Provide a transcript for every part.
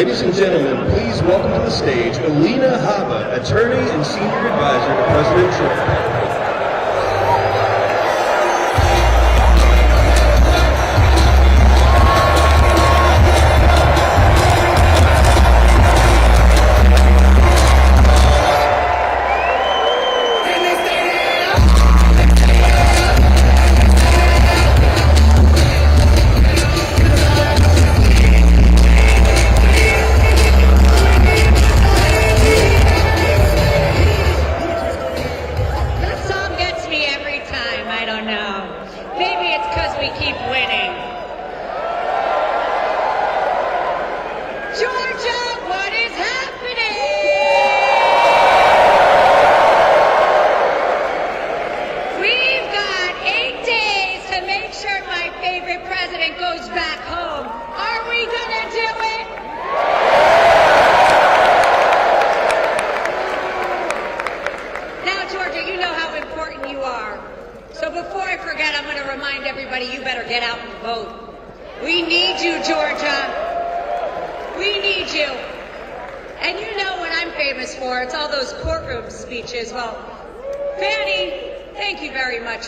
Ladies and gentlemen, please welcome to the stage Alina, Habba, attorney and senior advisor to President Trump.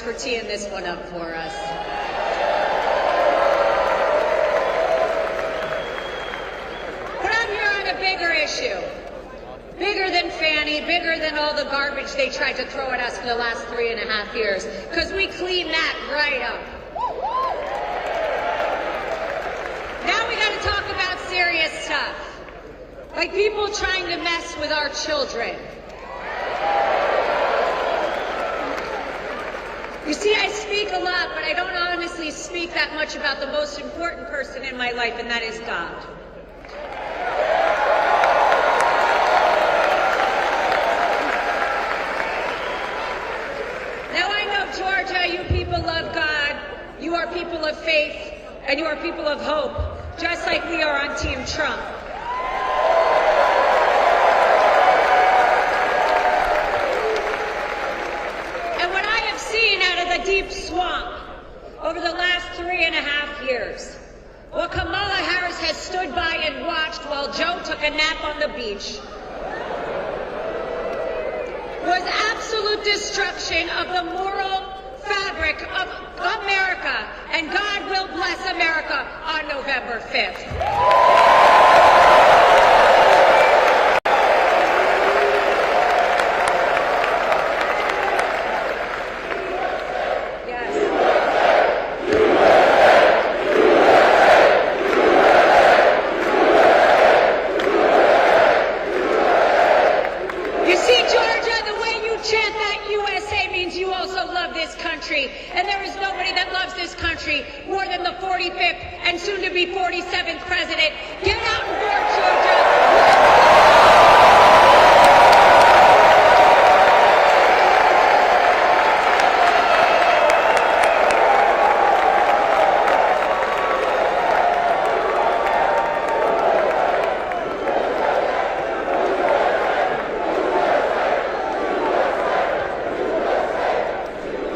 For teeing this one up for us. But I'm here on a bigger issue. Bigger than Fanny, bigger than all the garbage they tried to throw at us for the last 3.5 years. Because we cleaned that right up. Now we gotta talk about serious stuff. Like people trying to mess with our children. You see, I speak a lot, but I don't honestly speak that much about the most important person in my life, and that is God. Now, I know, Georgia, you people love God, you are people of faith, and you are people of hope, just like we are on Team Trump. Deep swamp over the last 3.5 years. Well, Kamala Harris has stood by and watched while Joe took a nap on the beach. Was absolute destruction of the moral fabric of America, and God will bless America on November 5th. And there is nobody that loves this country more than the 45th and soon to be 47th president. Get out and vote, Georgia.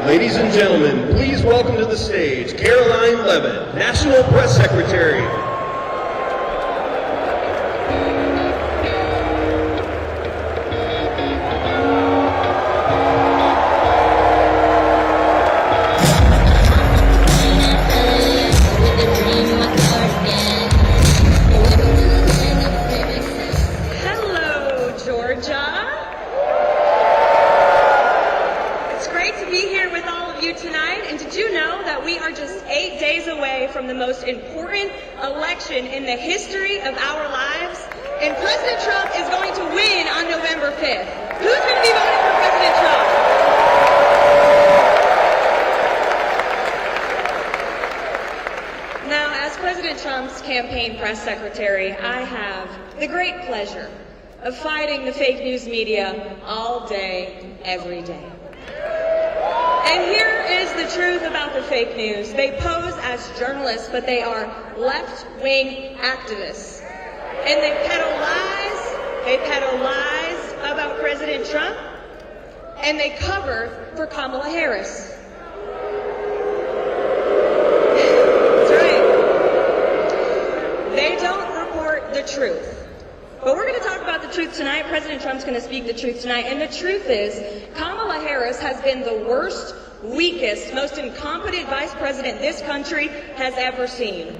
Ladies and gentlemen, please welcome to the stage Leavitt, National Press Secretary. Hello, Georgia. Tonight, and did you know that we are just 8 days away from the most important election in the history of our lives? And President Trump is going to win on November 5th. Who's going to be voting for President Trump? Now, as President Trump's campaign press secretary, I have the great pleasure of fighting the fake news media all day, every day. And here is the truth about the fake news. They pose as journalists, but they are left-wing activists. And they peddle lies about President Trump, and they cover for Kamala Harris. That's right. They don't report the the truth. But we're going to talk about the truth tonight. President Trump's going to speak the truth tonight. And the truth is, Kamala Harris has been the worst, weakest, most incompetent vice president this country has ever seen. And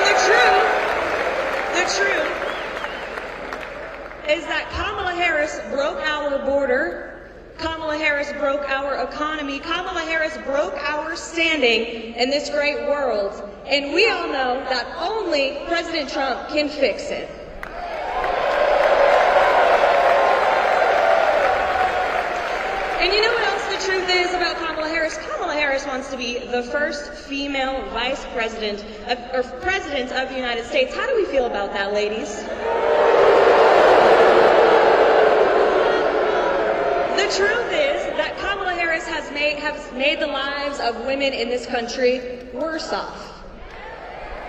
the truth is that Kamala Harris broke our border. Kamala Harris broke our economy. Kamala Harris broke our standing in this great world. And we all know that only President Trump can fix it. And you know what else the truth is about Kamala Harris? Kamala Harris wants to be the first female vice president or president of the United States. How do we feel about that, ladies? The truth is that Kamala Harris has made the lives of women in this country worse off.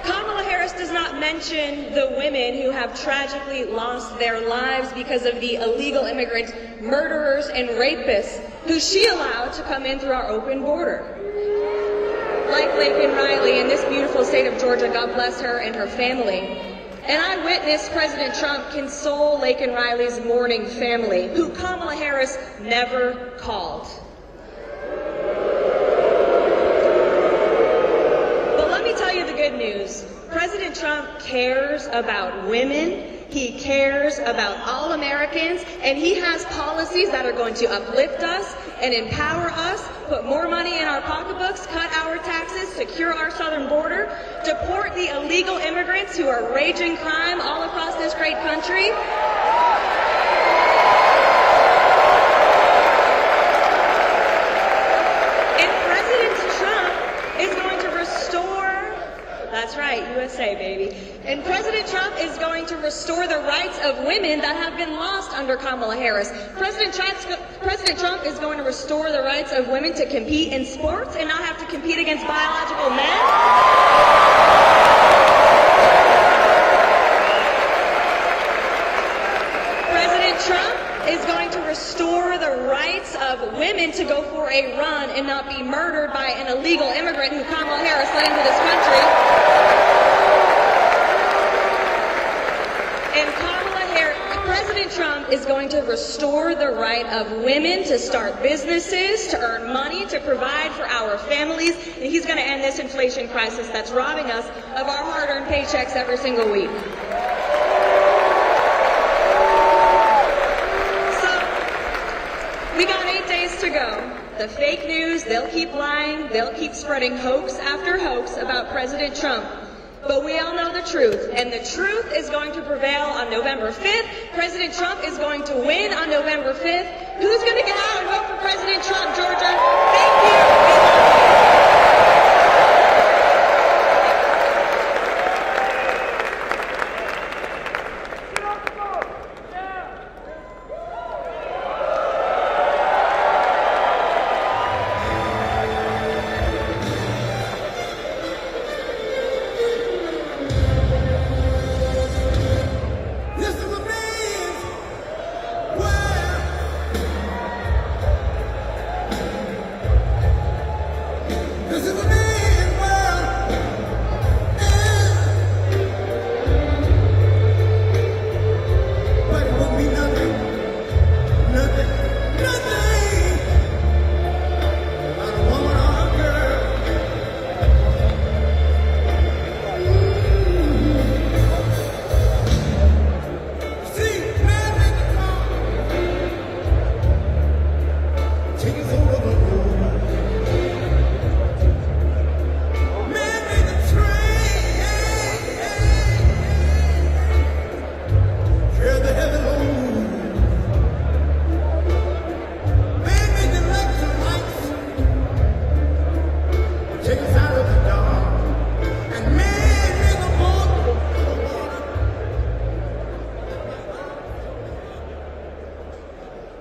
Kamala Harris does not mention the women who have tragically lost their lives because of the illegal immigrant murderers and rapists who she allowed to come in through our open border. Like Laken Riley in this beautiful state of Georgia, God bless her and her family. And I witnessed President Trump console Laken Riley's mourning family, who Kamala Harris never called. But let me tell you the good news. President Trump cares about women. He cares about all Americans, and he has policies that are going to uplift us and empower us, put more money in our pocketbooks, cut our taxes, secure our southern border, deport the illegal immigrants who are raging crime all across this great country. And President Trump is going to restore, that's right, USA, baby. And President Trump is going to restore the rights of women that have been lost under Kamala Harris. President Trump is going to restore the rights of women to compete in sports and not have to compete against biological men. President Trump is going to restore the rights of women to go for a run and not be murdered by an illegal immigrant who Kamala Harris let into this country. And President Trump is going to restore the right of women to start businesses, to earn money, to provide for our families, and he's going to end this inflation crisis that's robbing us of our hard-earned paychecks every single week. So, we got 8 days to go. The fake news, they'll keep lying, they'll keep spreading hoax after hoax about President Trump. But we all know the truth, and the truth is going to prevail on November 5th. President Trump is going to win on November 5th. Who's going to get out and vote for President Trump, Georgia? Thank you.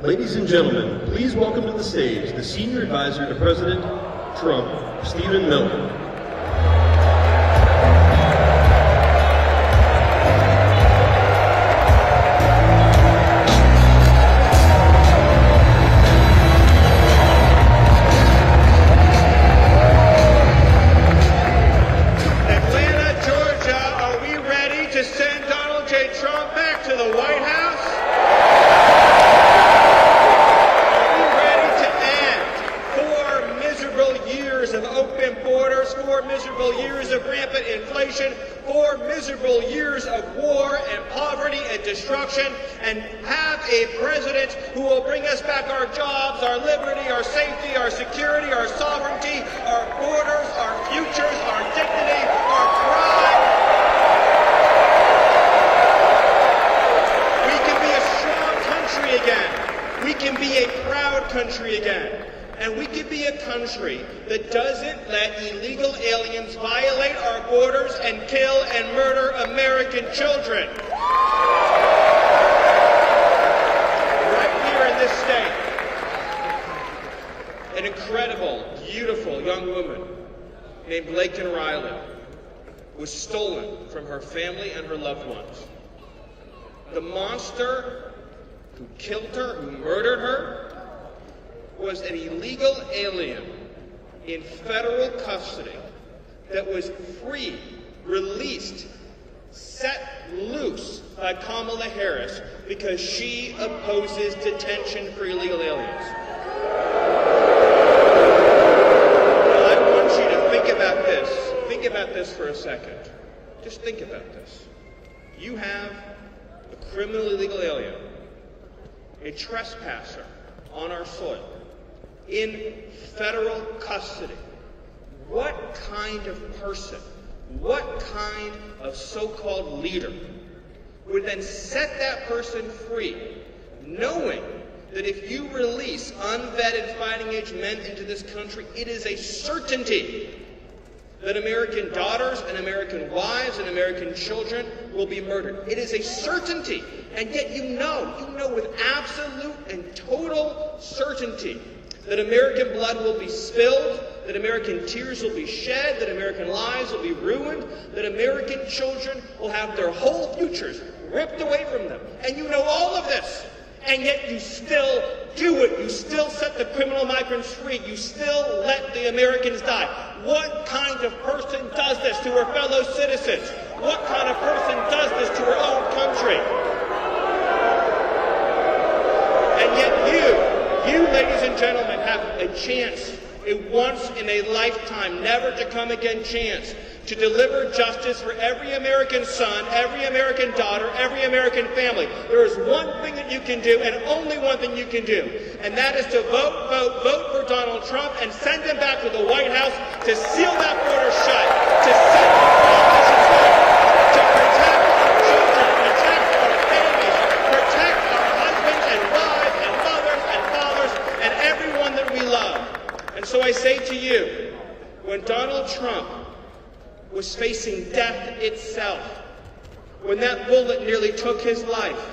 Ladies and gentlemen, please welcome to the stage the Senior Advisor to President Trump, Stephen Miller. Atlanta. have a president who will bring us back our jobs, our liberty, our safety, our security, our sovereignty, our borders, our futures, our dignity, our pride. We can be a strong country again. We can be a proud country again. And we can be a country that doesn't let illegal aliens violate our borders and kill and murder American children. Right here in this state, an incredible, beautiful young woman named Laken Riley was stolen from her family and her loved ones. The monster who killed her, who murdered her, was an illegal alien in federal custody that was free, released, set loose by Kamala Harris because she opposes detention for illegal aliens. Now, I want you to think about this. Think about this for a second. Just think about this. You have a criminal illegal alien, a trespasser on our soil, in federal custody. What kind of person, what kind of so-called leader would then set that person free, knowing that if you release unvetted fighting-age men into this country, it is a certainty that American daughters and American wives and American children will be murdered. It is a certainty, and yet you know with absolute and total certainty that American blood will be spilled, that American tears will be shed, that American lives will be ruined, that American children will have their whole futures ripped away from them. And you know all of this, and yet you still do it. You still set the criminal migrants free. You still let the Americans die. What kind of person does this to her fellow citizens? What kind of person does this to her own country? And yet you, ladies and gentlemen, have a chance, a once-in-a-lifetime, never-to-come-again chance to deliver justice for every American son, every American daughter, every American family. There is one thing that you can do, and only one thing you can do, and that is to vote for Donald Trump and send him back to the White House to seal that border shut, to set the politicians right, to protect our children, protect our babies, protect our husbands and wives and mothers and fathers and everyone that we love. And so I say to you, when Donald Trump was facing death itself, when that bullet nearly took his life,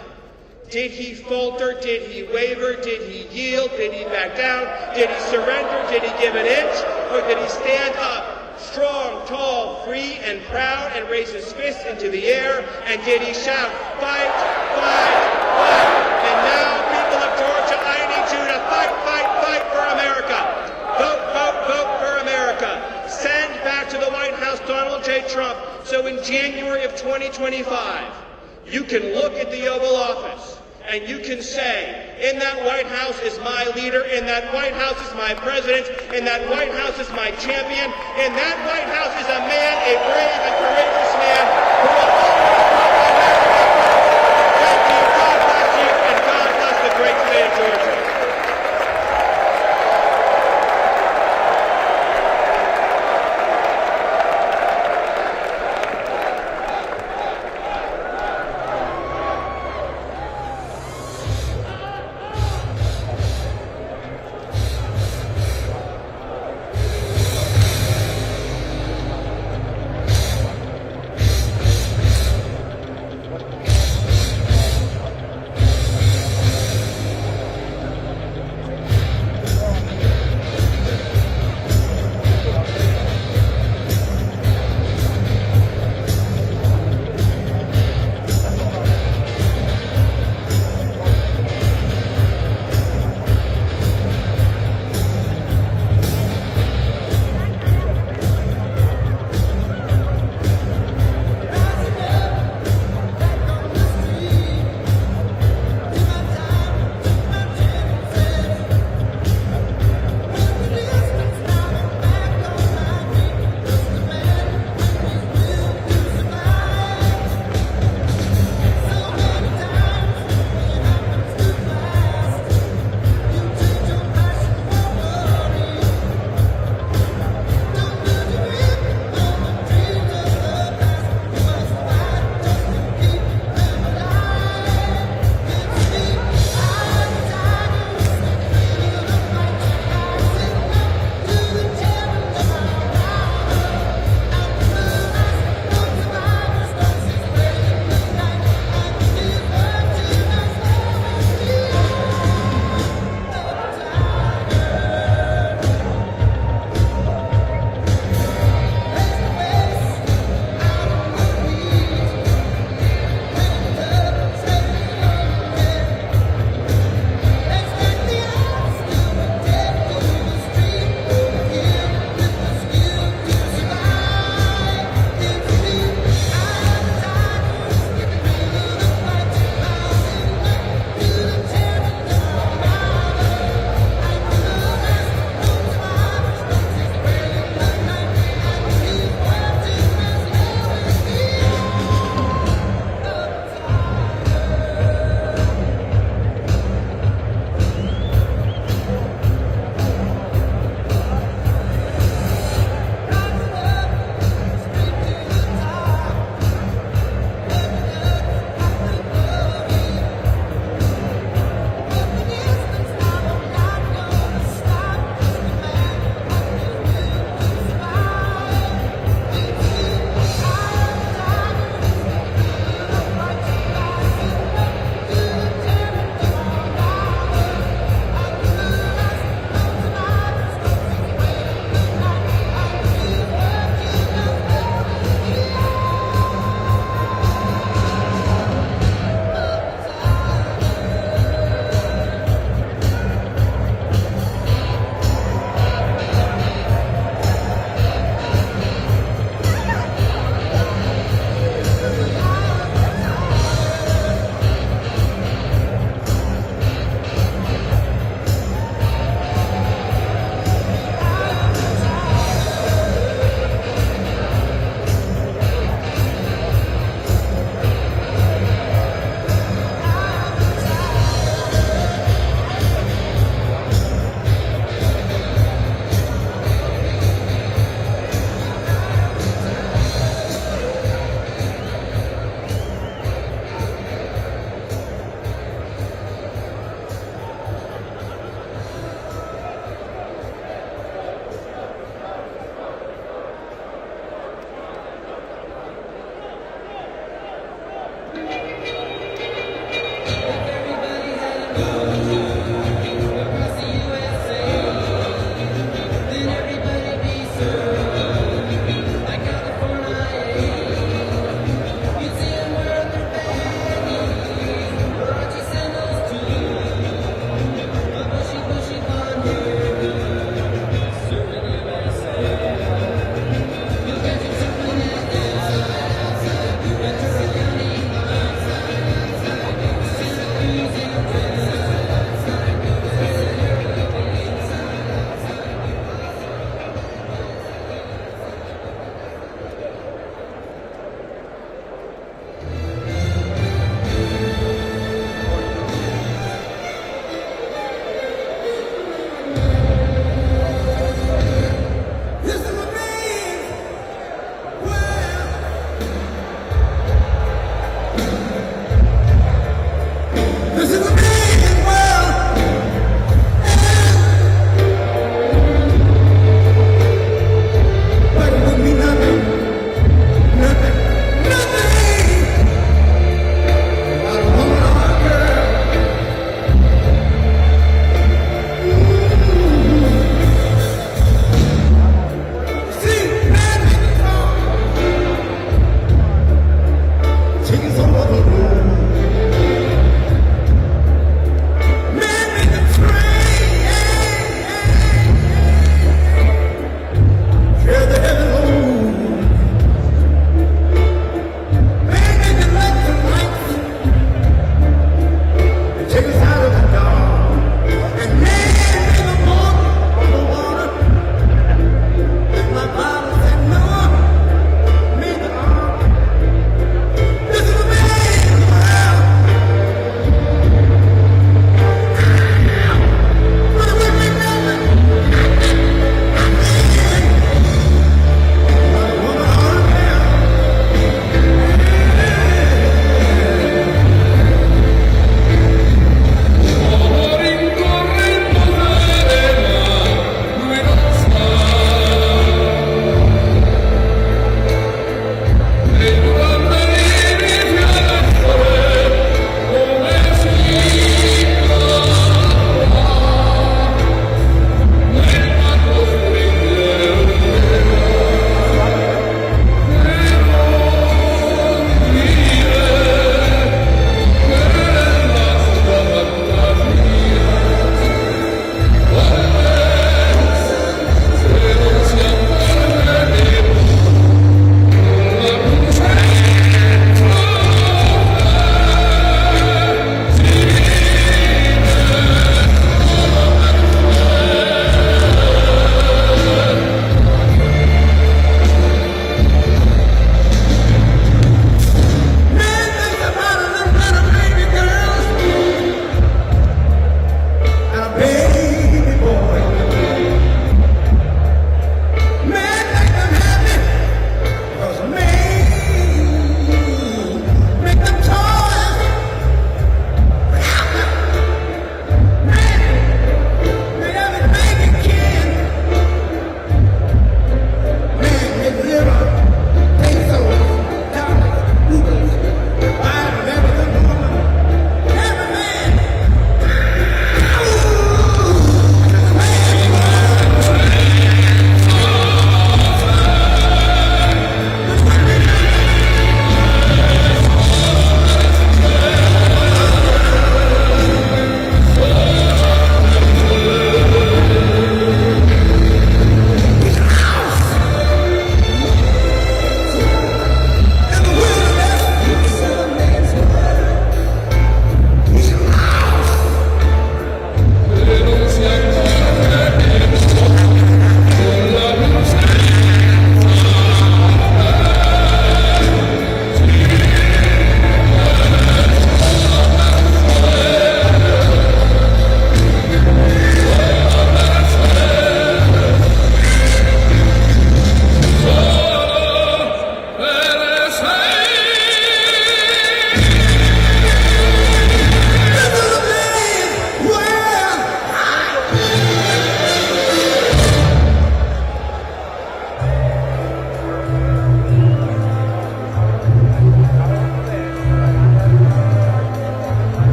did he falter? Did he waver? Did he yield? Did he back down? Did he surrender? Did he give an inch? Or did he stand up, strong, tall, free, and proud, and raise his fist into the air? And did he shout, fight, fight, fight? And now, people of Georgia, I need you to fight, fight, fight for America. Vote, vote, vote for America. Send back to the White House Donald J. Trump, so in January of 2025, you can look at the Oval Office and you can say, in that White House is my leader, in that White House is my president, in that White House is my champion, in that White House is a man, a brave and courageous man who will always fight for America. Thank you, God bless you, and God bless the great state of Georgia.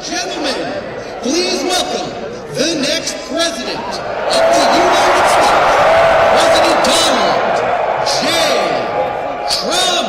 Gentlemen, please welcome the next President of the United States, President Donald J. Trump.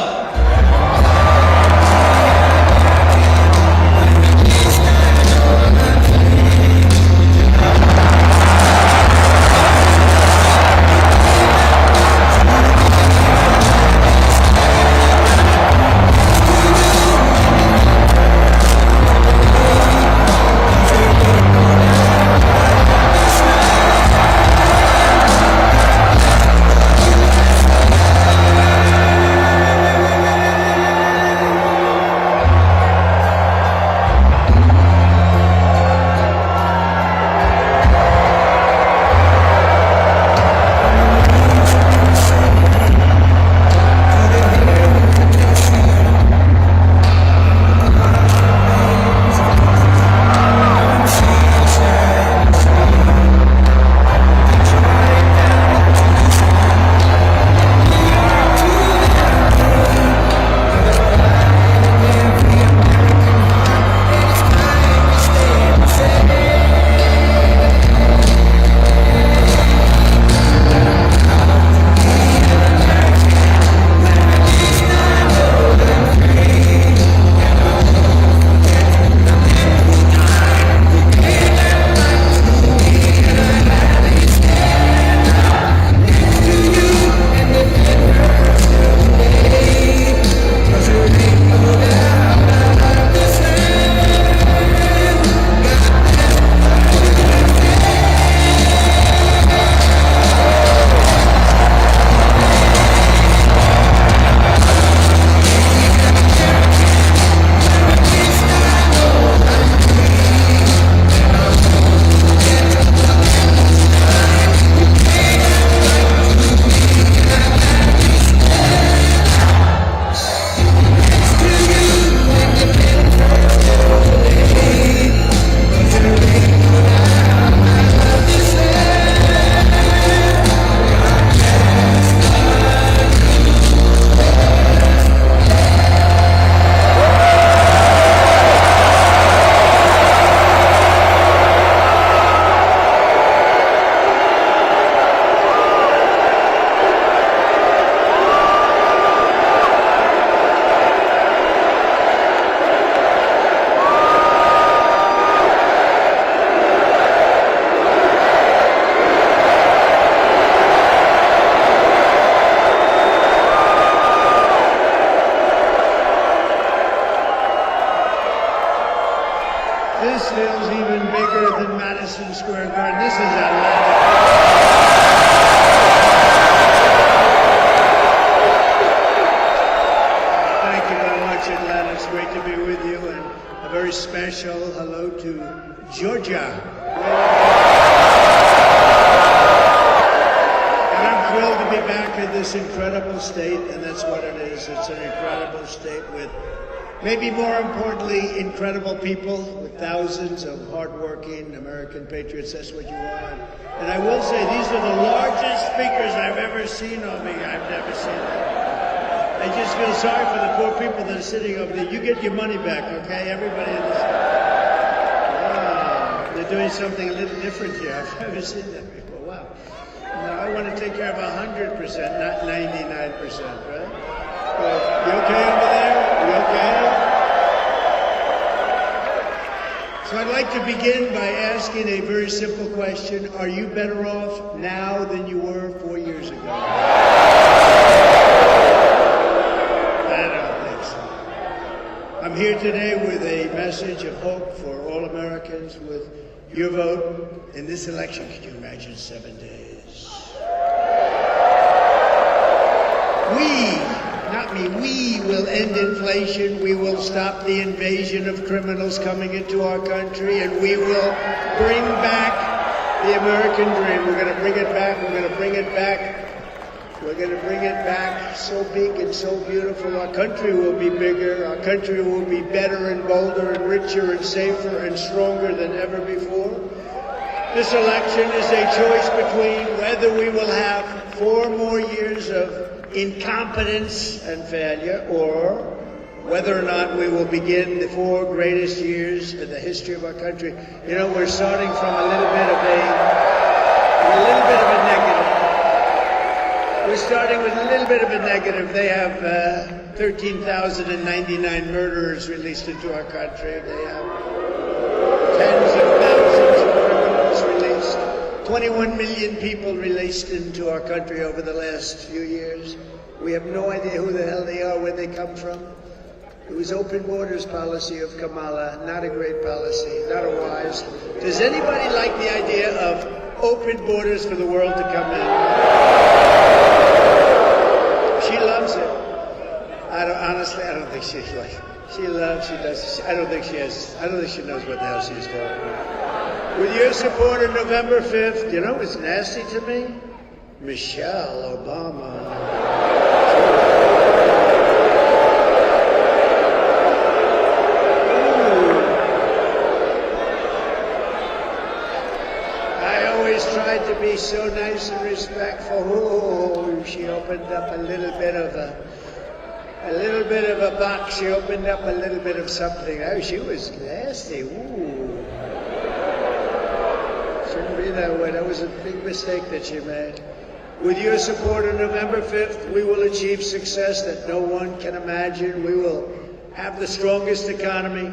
This feels even bigger than Madison Square Garden. This is Atlanta. Thank you very much, Atlanta. It's great to be with you, and a very special hello to Georgia. And I'm thrilled to be back in this incredible state, and that's what it is. It's an incredible state with, maybe more importantly, incredible people, with thousands of hardworking American patriots. That's what you are. And I will say, these are the largest speakers I've ever seen on me. I've never seen them. I just feel sorry for the poor people that are sitting over there. You get your money back, okay? Everybody in this. Wow. They're doing something a little different here. I've never seen that before. Wow. Now, I want to take care of 100%, not 99%, right? Well, you okay over there? You okay? So I'd like to begin by asking a very simple question. Are you better off now than you were 4 years ago? I don't think so. I'm here today with a message of hope for all Americans with your vote in this election. Can you imagine 7 days? We will end inflation, we will stop the invasion of criminals coming into our country, and we will bring back the American dream. We're going to bring it back, we're going to bring it back. We're going to bring it back so big and so beautiful. Our country will be bigger, our country will be better and bolder and richer and safer and stronger than ever before. This election is a choice between whether we will have 4 more years of incompetence and failure, or whether or not we will begin the 4 greatest years in the history of our country. You know, we're starting from a little bit of a negative. We're starting with a little bit of a negative. They have 13,099 murderers released into our country. They have tens of thousands of criminals released. 21 million people released into our country over the last few years. We have no idea who the hell they are, where they come from. It was open borders policy of Kamala, not a great policy, not a wise. Does anybody like the idea of open borders for the world to come in? She loves it. Honestly, I don't think she's like, she does, I don't think she knows what the hell she's doing. With your support on November 5th, you know what's nasty to me? Michelle Obama. Tried to be so nice and respectful. Oh, she opened up a little bit of a box. She opened up a little bit of something. Oh, she was nasty. Ooh. Shouldn't be that way. That was a big mistake that she made. With your support on November 5th, we will achieve success that no one can imagine. We will have the strongest economy,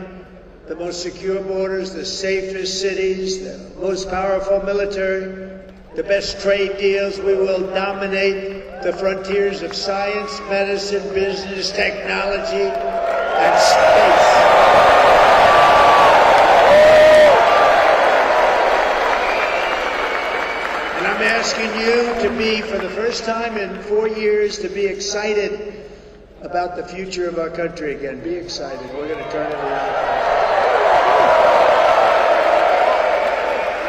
the most secure borders, the safest cities, the most powerful military, the best trade deals. We will dominate the frontiers of science, medicine, business, technology, and space. And I'm asking you to be, for the first time in 4 years, to be excited about the future of our country again. Be excited. We're going to turn it around.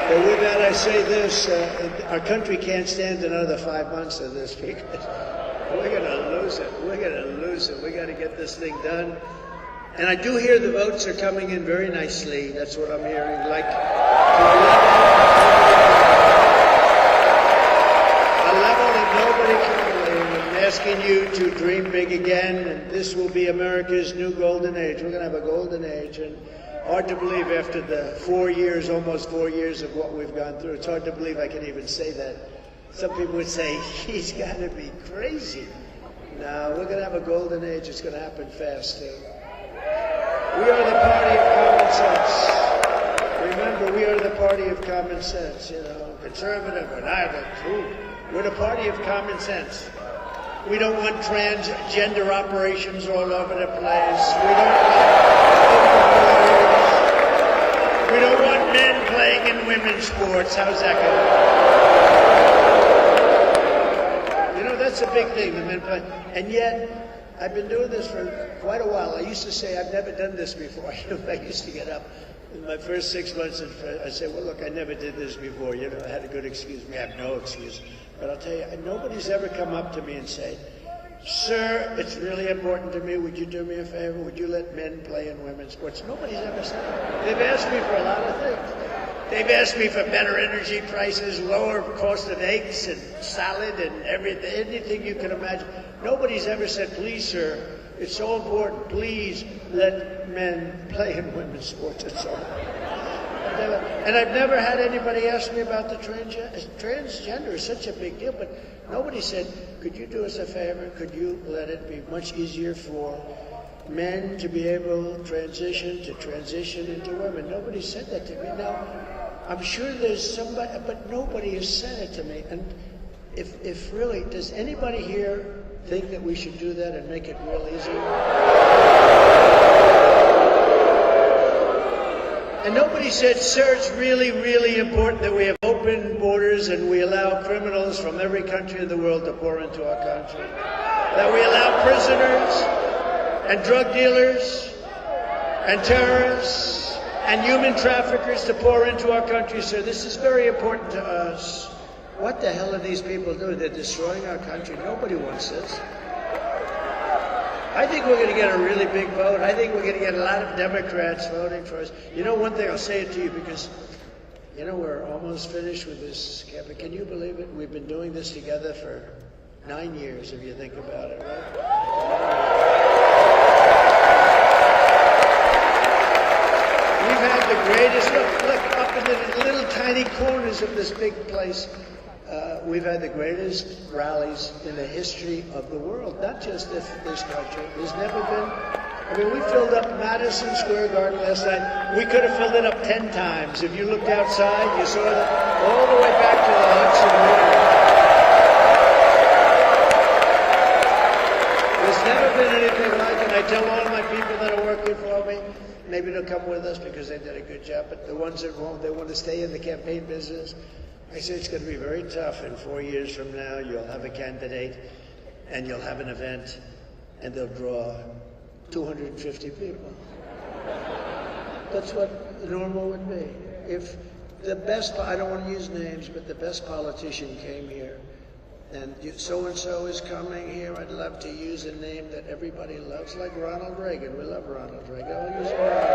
But with that, I say this, our country can't stand another 5 months of this because we're going to lose it. We're going to lose it. We got to get this thing done. And I do hear the votes are coming in very nicely. That's what I'm hearing. Like a level that nobody can believe. I'm asking you to dream big again, and this will be America's new golden age. We're going to have a golden age. And hard to believe after the 4 years, almost 4 years of what we've gone through. It's hard to believe I can even say that. Some people would say, he's got to be crazy. No, we're going to have a golden age. It's going to happen fast, too. We are the party of common sense. Remember, we are the party of common sense. You know, conservative or neither. We're the party of common sense. We don't want transgender operations all over the place. We don't want men playing in women's sports. How's that going? You know, that's a big thing, the men play. And yet, I've been doing this for quite a while. I used to say, I've never done this before. I used to get up in my first 6 months and I said, well, look, I never did this before. You know, I had a good excuse. I have no excuse. But I'll tell you, nobody's ever come up to me and said, sir, it's really important to me. Would you do me a favor? Would you let men play in women's sports? Nobody's ever said that. They've asked me for a lot of things. They've asked me for better energy prices, lower cost of eggs and salad and everything, anything you can imagine. Nobody's ever said, please, sir, it's so important. Please let men play in women's sports. It's so And I've never had anybody ask me about the transgender. Is such a big deal, but nobody said, could you do us a favor? Could you let it be much easier for men to be able to transition into women? Nobody said that to me. Now, I'm sure there's somebody, but nobody has said it to me. And if really, does anybody here think that we should do that and make it real easy? And nobody said, sir, it's really, really important that we have open borders and we allow criminals from every country in the world to pour into our country. That we allow prisoners and drug dealers and terrorists and human traffickers to pour into our country, sir. This is very important to us. What the hell are these people doing? They're destroying our country. Nobody wants this. I think we're going to get a really big vote. I think we're going to get a lot of Democrats voting for us. You know, one thing, I'll say it to you because, you know, we're almost finished with this campaign. Can you believe it? We've been doing this together for 9 years, if you think about it, right? had the greatest, look up in the little tiny corners of this big place. We've had the greatest rallies in the history of the world, not just this country. There's never been, I mean, we filled up Madison Square Garden last night. We could have filled it up 10 times. If you looked outside, you saw that all the way back to the Hudson River. There's never been anything like it. I tell all my people that are working for me, maybe they'll come with us because they did a good job, but the ones that won't, they want to stay in the campaign business. I say it's going to be very tough. In 4 years from now, you'll have a candidate and you'll have an event and they'll draw 250 people. That's what normal would be. If the best, I don't want to use names, but the best politician came here and so-and-so is coming here, I'd love to use a name that everybody loves, like Ronald Reagan. We love Ronald Reagan. I'll use Ronald.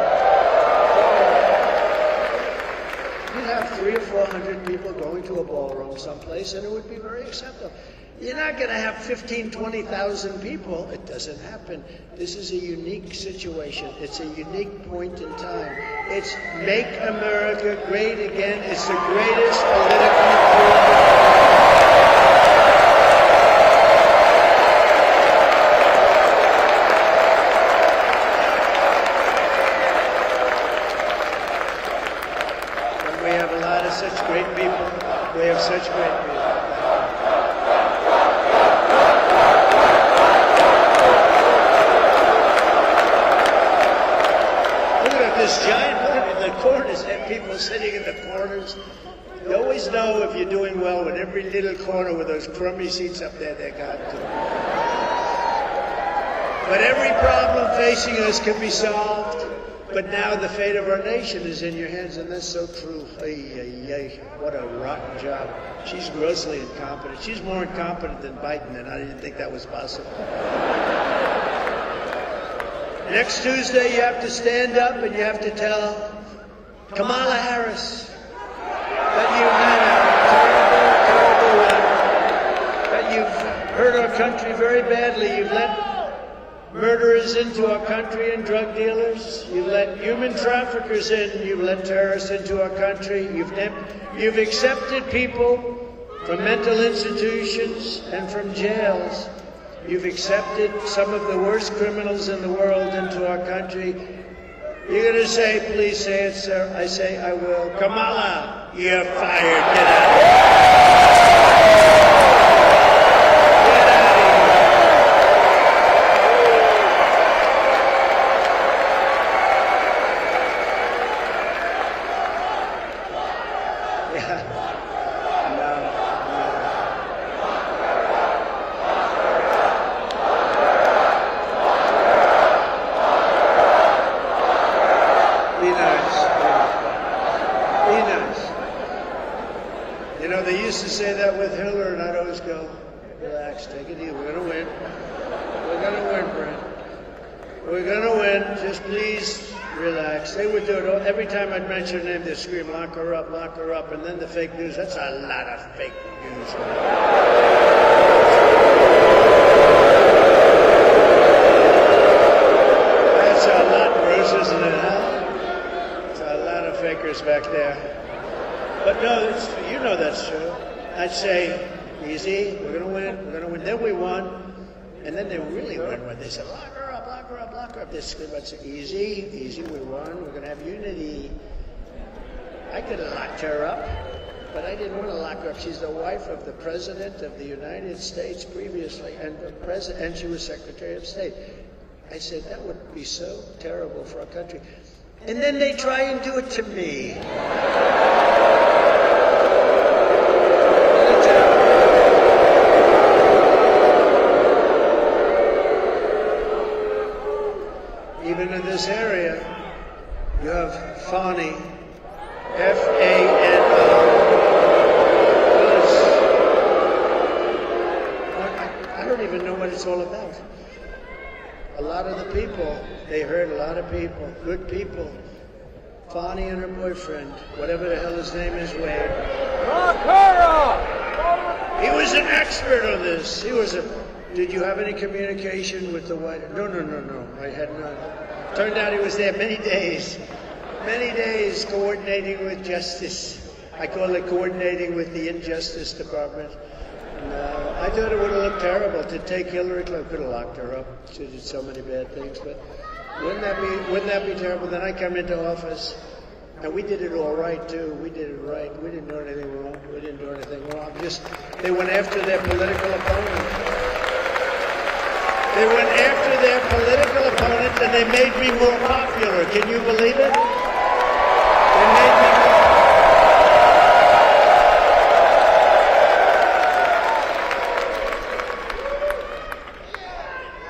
You'd have 300 or 400 people going to a ballroom someplace, and it would be very acceptable. You're not going to have 15,000, 20,000 people. It doesn't happen. This is a unique situation. It's a unique point in time. It's make America great again. It's the greatest political movement. Such great people. We have such great people. Look at this giant one in the corners, and people sitting in the corners. You always know if you're doing well with every little corner with those crummy seats up there they got. But every problem facing us can be solved. But now the fate of our nation is in your hands, and that's so true. What a rotten job. She's grossly incompetent. She's more incompetent than Biden, and I didn't think that was possible. Next Tuesday, you have to stand up and you have to tell Kamala Harris that you've had a terrible, terrible run, that you've hurt our country very badly. You've let murderers into our country and drug dealers. You've let human traffickers in. You've let terrorists into our country. You've accepted people from mental institutions and from jails. You've accepted some of the worst criminals in the world into our country. You're going to say, please say it, sir. I say, I will. Kamala, you're fired. Get out of here. They used to say that with Hitler, and I'd always go, relax, take it easy. We're going to win. We're going to win, Brent. We're going to win. Just please relax. They would do it every time I'd mention her name. They'd scream, lock her up, lock her up. And then the fake news. That's a lot of fake news. That's a lot, Bruce, isn't it, huh? It's a lot of fakers back there. But no, you know that's true. I'd say, easy, we're going to win, we're going to win. Then we won, and then they really won when they said, lock her up, lock her up, lock her up. They screamed, I'd say, easy, easy, we won, we're going to have unity. I could have locked her up, but I didn't want to lock her up. She's the wife of the President of the United States previously, and she was Secretary of State. I said, that would be so terrible for our country. And then they try and do it to me. Even in this area, you have Fani, F-A-N-O. I don't even know what it's all about. A lot of the people, they hurt a lot of people, good people. Fani and her boyfriend, whatever the hell his name is, Wade. He was an expert on this. Did you have any communication with the White House? No, I had none. Turned out he was there many days. many days coordinating with justice. I call it coordinating with the Injustice Department. And, I thought it would have looked terrible to take Hillary Clinton. Could have locked her up. She did so many bad things, but wouldn't that be terrible? Then I come into office, and we did it all right too. We did it right. We didn't do anything wrong. They went after their political opponent. They went after their political opponent, and they made me more popular. Can you believe it? They made me more.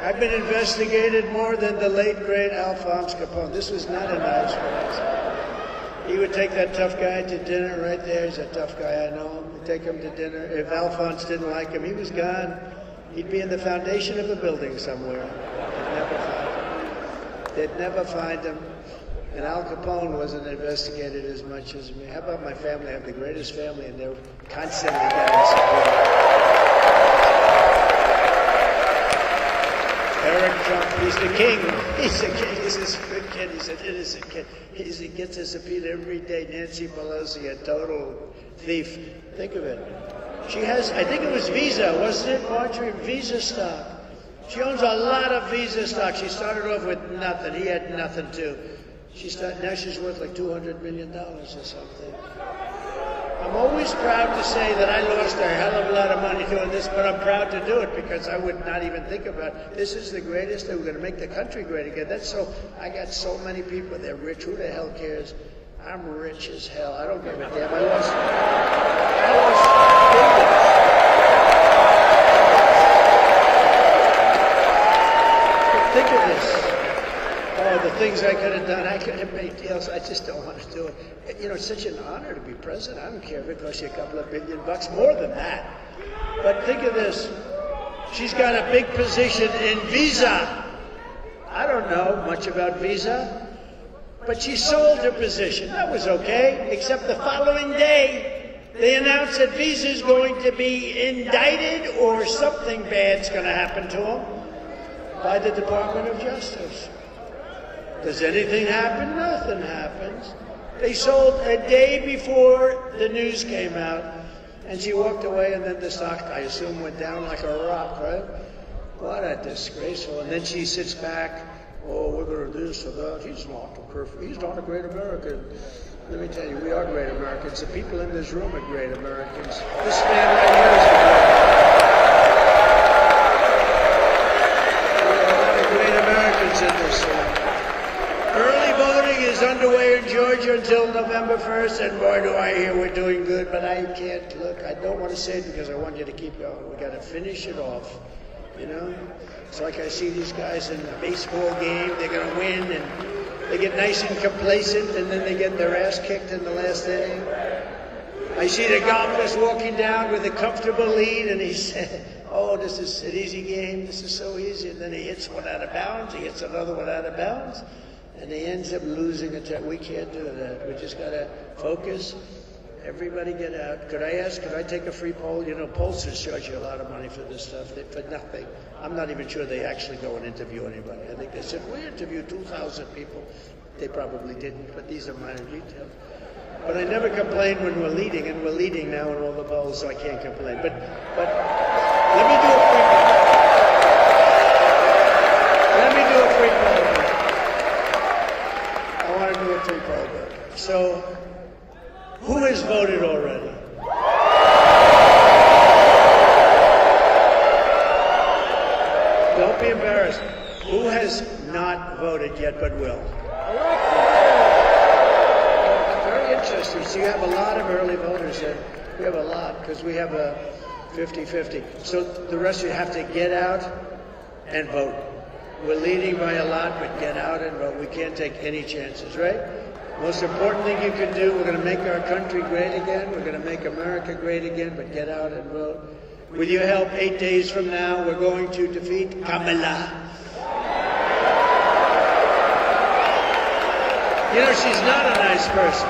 I've been investigated more than the late, great Alphonse Capone. This was not a nice place. He would take that tough guy to dinner right there. He's a tough guy, I know him. He'd take him to dinner. If Alphonse didn't like him, he was gone. He'd be in the foundation of a building somewhere. They'd never find him. And Al Capone wasn't investigated as much as me. How about my family? I have the greatest family, and they're constantly getting support. Eric Trump, he's the king. He's the king. He's a good kid. He's an innocent kid. He gets a subpoena every day. Nancy Pelosi, a total thief. Think of it. She has, I think it was Visa, wasn't it, Marjorie? Visa stock. She owns a lot of Visa stock. She started off with nothing. He had nothing too. Now she's worth like $200 million or something. I'm always proud to say that I lost a hell of a lot of money doing this, but I'm proud to do it because I would not even think about it. This is the greatest. We're going to make the country great again. I got so many people. They're rich. Who the hell cares? I'm rich as hell. I don't give a damn. I lost billions. Think of this. Oh, the things I could have done. I could have made deals. I just don't want to do it. You know, it's such an honor to be president. I don't care if it costs you a couple of $1 billion, more than that. But think of this. She's got a big position in Visa. I don't know much about Visa, but she sold her position. That was okay, except the following day, they announced that Visa is going to be indicted or something bad's going to happen to them by the Department of Justice. Does anything happen? Nothing happens. They sold a day before the news came out, and she walked away, and then the stock, I assume, went down like a rock, right? What a disgraceful. And then she sits back, oh, we're going to do this or that. He's not a great American. Let me tell you, we are great Americans. The people in this room are great Americans. This man right here is a great Americans in this room. Early voting is underway in Georgia until November 1st, and boy, do I hear we're doing good, but I can't look. I don't want to say it because I want you to keep going. We got to finish it off, you know? It's like I see these guys in a baseball game, they're going to win, and they get nice and complacent, and then they get their ass kicked in the last inning. I see the golfers walking down with a comfortable lead, and he said, oh, this is an easy game, this is so easy, and then he hits one out of bounds, he hits another one out of bounds, and he ends up losing a time. We can't do that. We just got to focus. Everybody get out. Could I take a free poll? You know, pollsters charge you a lot of money for this stuff, for nothing. I'm not even sure they actually go and interview anybody. I think they said, we interviewed 2,000 people. They probably didn't, but these are minor details. But I never complain when we're leading, and we're leading now in all the polls, so I can't complain. But let me do a free poll. Let me do a free poll. I want to do a free poll. So, who has voted already? Don't be embarrassed. Who has not voted yet but will? Very interesting. So you have a lot of early voters there. We have a lot because we have a 50-50. So the rest of you have to get out and vote. We're leading by a lot, but get out and vote. We can't take any chances, right? Most important thing you can do, we're going to make our country great again. We're going to make America great again, but get out and vote. With your help, 8 days from now, we're going to defeat Kamala. You know, she's not a nice person.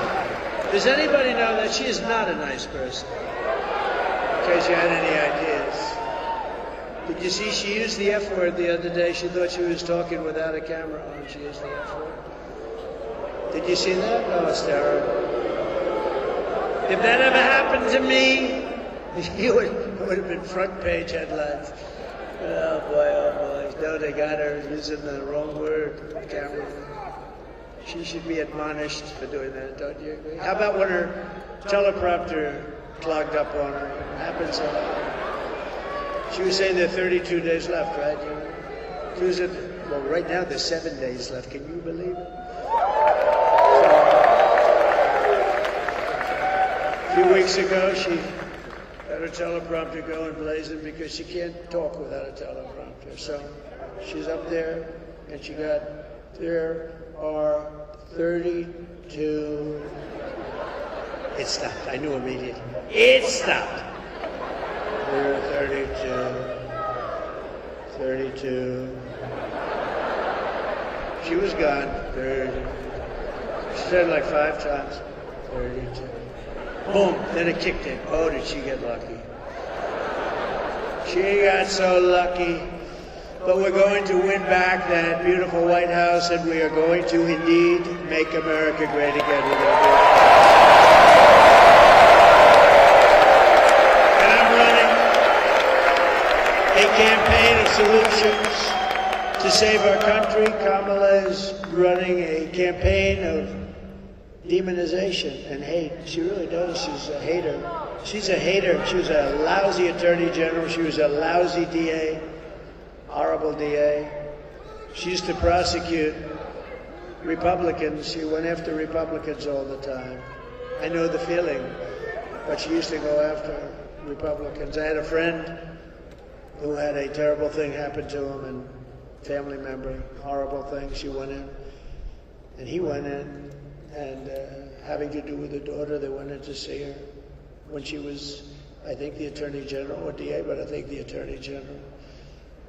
Does anybody know that she is not a nice person? In case you had any ideas. Did you see she used the F word the other day? She thought she was talking without a camera on. She used the F word. Did you see that? Oh, it's terrible. If that ever happened to me, it would have been front page headlines. Oh boy, oh boy. No, they got her using the wrong word, camera. She should be admonished for doing that, don't you agree? How about when her teleprompter clogged up on her? It happens a lot. She was saying there are 32 days left, right? She was at, well, right now there's 7 days left. Can you believe it? A few weeks ago, she had her teleprompter going blazing because she can't talk without a teleprompter. So she's up there, and she got, there are 32. It stopped. I knew immediately. It stopped. There are 32. She was gone. 30. She said it like 5 times. 32. Boom, then it kicked in. Oh, did she get lucky? She got so lucky. But we're going to win back that beautiful White House, and we are going to indeed make America great again. And I'm running a campaign of solutions to save our country. Kamala is running a campaign of demonization and hate. She really does. She's a hater. She's a hater. She was a lousy attorney general. She was a lousy DA, horrible DA. She used to prosecute Republicans. She went after Republicans all the time. I know the feeling, but she used to go after Republicans. I had a friend who had a terrible thing happen to him, and family member, horrible thing. She went in, and he went in, and having to do with the daughter, they went in to see her when she was, I think, the Attorney General or DA, but I think the Attorney General.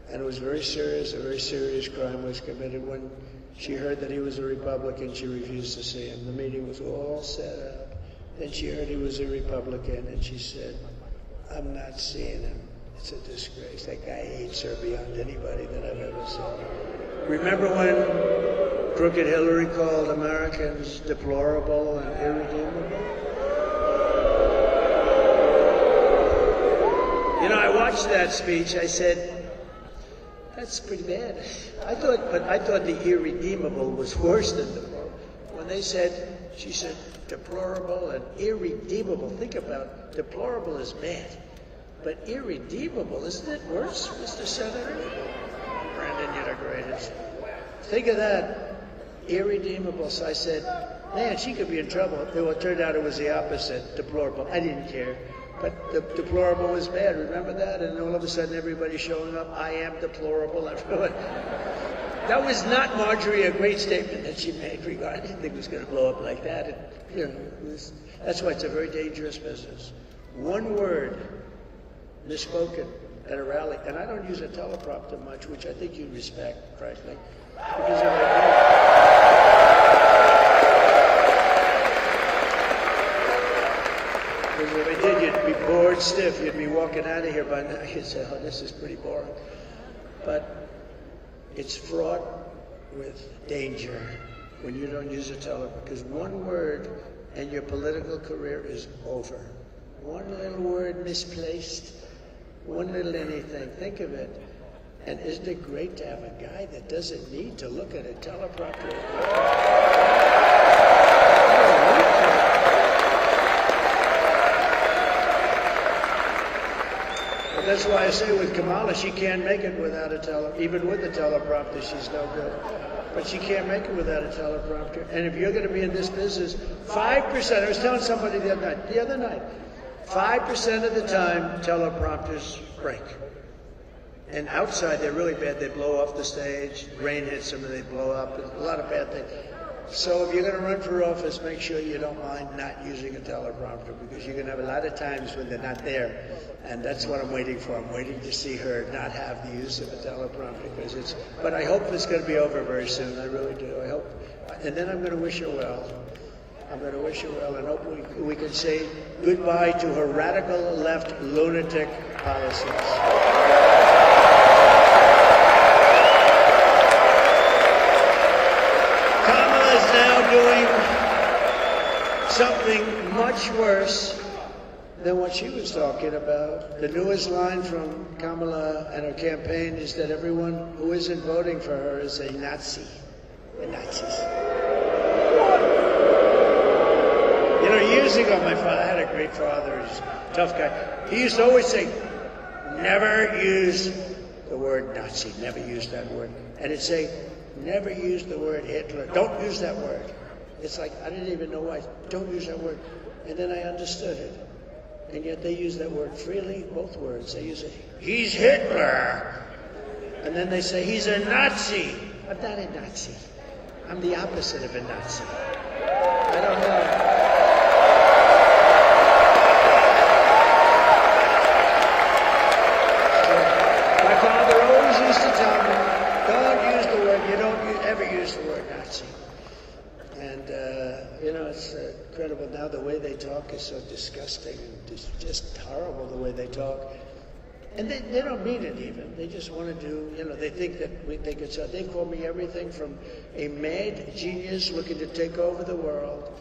And it was very serious. A very serious crime was committed. When she heard that he was a Republican, she refused to see him. The meeting was all set up. Then she heard he was a Republican, and she said, I'm not seeing him. It's a disgrace. That guy hates her beyond anybody that I've ever seen. Remember when Crooked Hillary called Americans deplorable and irredeemable? You know, I watched that speech. I said, that's pretty bad. I thought the irredeemable was worse than deplorable. When they said, she said, deplorable and irredeemable. Think about it. Deplorable is bad. But irredeemable, isn't it worse, Mr. Senator? Brandon, you're the greatest. Think of that. Irredeemable. So I said, man, she could be in trouble. Well, it turned out it was the opposite, deplorable. I didn't care. But the deplorable was bad. Remember that? And all of a sudden, everybody's showing up. I am deplorable. Everyone. That was not, Marjorie, a great statement that she made regarding. I didn't think it was going to blow up like that. That's why it's a very dangerous business. One word misspoken at a rally, and I don't use a teleprompter much, which I think you respect, frankly, because if I did, you'd be bored stiff. You'd be walking out of here by now. You'd say, oh, this is pretty boring. But it's fraught with danger when you don't use a teleprompter, because one word and your political career is over. One little word misplaced, one little anything. Think of it. And isn't it great to have a guy that doesn't need to look at a teleprompter? But that's why I say with Kamala, she can't make it without a even with a teleprompter, she's no good. But she can't make it without a teleprompter. And if you're going to be in this business, 5%, I was telling somebody the other night, 5% of the time, teleprompters break. And outside, they're really bad. They blow off the stage. Rain hits them and they blow up. A lot of bad things. So if you're going to run for office, make sure you don't mind not using a teleprompter, because you're going to have a lot of times when they're not there. And that's what I'm waiting for. I'm waiting to see her not have the use of a teleprompter. But I hope it's going to be over very soon. I really do. I hope. And then I'm going to wish her well. I'm going to wish her well and hope we can say goodbye to her radical left lunatic policies. Kamala is now doing something much worse than what she was talking about. The newest line from Kamala and her campaign is that everyone who isn't voting for her is a Nazi. The Nazis. You know, years ago, my father, I had a great father, he's a tough guy. He used to always say, never use the word Nazi, never use that word. And he'd say, never use the word Hitler, don't use that word. It's like, I didn't even know why, don't use that word. And then I understood it. And yet they use that word freely, both words. They use it, he's Hitler. And then they say, he's a Nazi. I'm not a Nazi. I'm the opposite of a Nazi. I don't know. My father always used to tell me, don't use the word, you don't ever use the word Nazi. And, you know, it's incredible now the way they talk is so disgusting and just horrible the way they talk. And they don't mean it even. They just want to do, you know, they think that they could sell. They call me everything from a mad genius looking to take over the world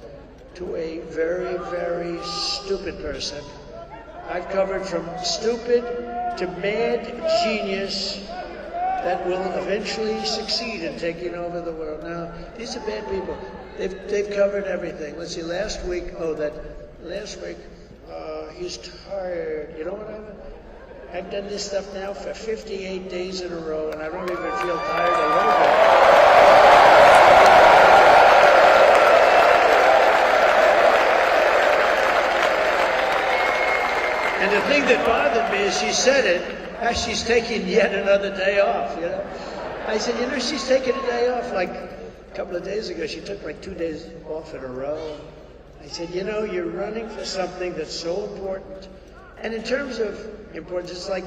to a very, very stupid person. I've covered from stupid to mad genius that will eventually succeed in taking over the world. Now, these are bad people. They've covered everything. Let's see, last week, he's tired. You know what I've done this stuff now for 58 days in a row, and I don't even feel tired a little bit. And the thing that bothered me is she said it as she's taking yet another day off, you know. I said, you know, she's taking a day off. Like a couple of days ago, she took like 2 days off in a row. I said, you know, you're running for something that's so important. And in terms of importance, it's like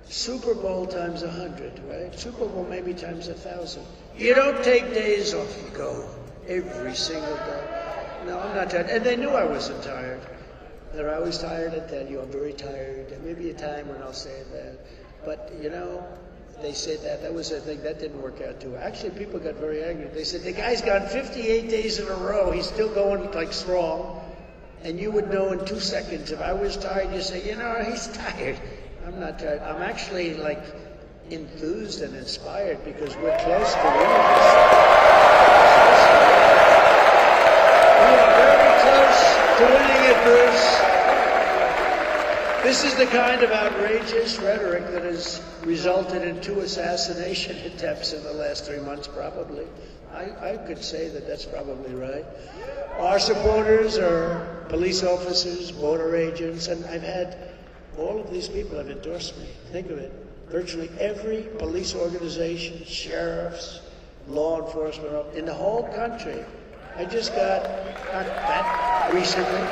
Super Bowl times 100, right? Super Bowl maybe times 1,000. You don't take days off, you go every single day. No, I'm not tired. And they knew I wasn't tired. They're always tired, I tell you, I'm very tired. There may be a time when I'll say that. But, you know, they said that was a thing, that didn't work out too. Actually, people got very angry. They said, the guy's gone 58 days in a row, he's still going like strong. And you would know in 2 seconds. If I was tired, you say, you know, he's tired. I'm not tired. I'm actually like enthused and inspired because we're close to winning this. We are very close to winning it, Bruce. This is the kind of outrageous rhetoric that has resulted in 2 assassination attempts in the last 3 months, probably. I could say that that's probably right. Our supporters are police officers, border agents, and I've had all of these people have endorsed me. Think of it. Virtually every police organization, sheriffs, law enforcement, in the whole country. I just got, not that recently,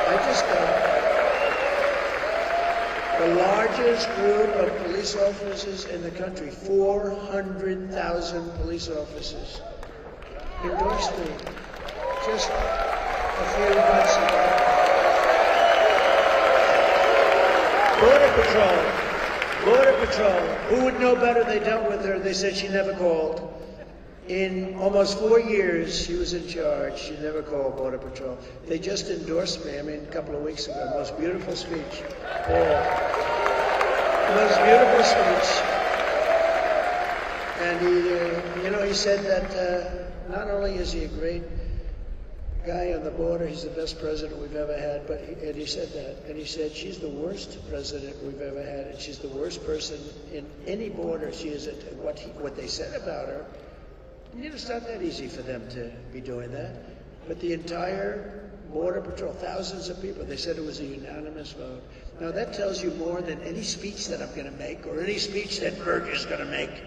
I just got the largest group of police officers in the country, 400,000 police officers, endorsed me just a few months ago. Border Patrol, who would know better? They dealt with her. They said she never called. In almost 4 years, she was in charge. She never called Border Patrol. They just endorsed me, a couple of weeks ago. Most beautiful speech. Most beautiful speech. And he said that not only is he a great guy on the border, he's the best president we've ever had, and he said that. And he said, she's the worst president we've ever had, and she's the worst person in any border. She is what they said about her. It's not that easy for them to be doing that. But the entire Border Patrol, thousands of people, they said it was a unanimous vote. Now that tells you more than any speech that I'm going to make or any speech that Bert is going to make.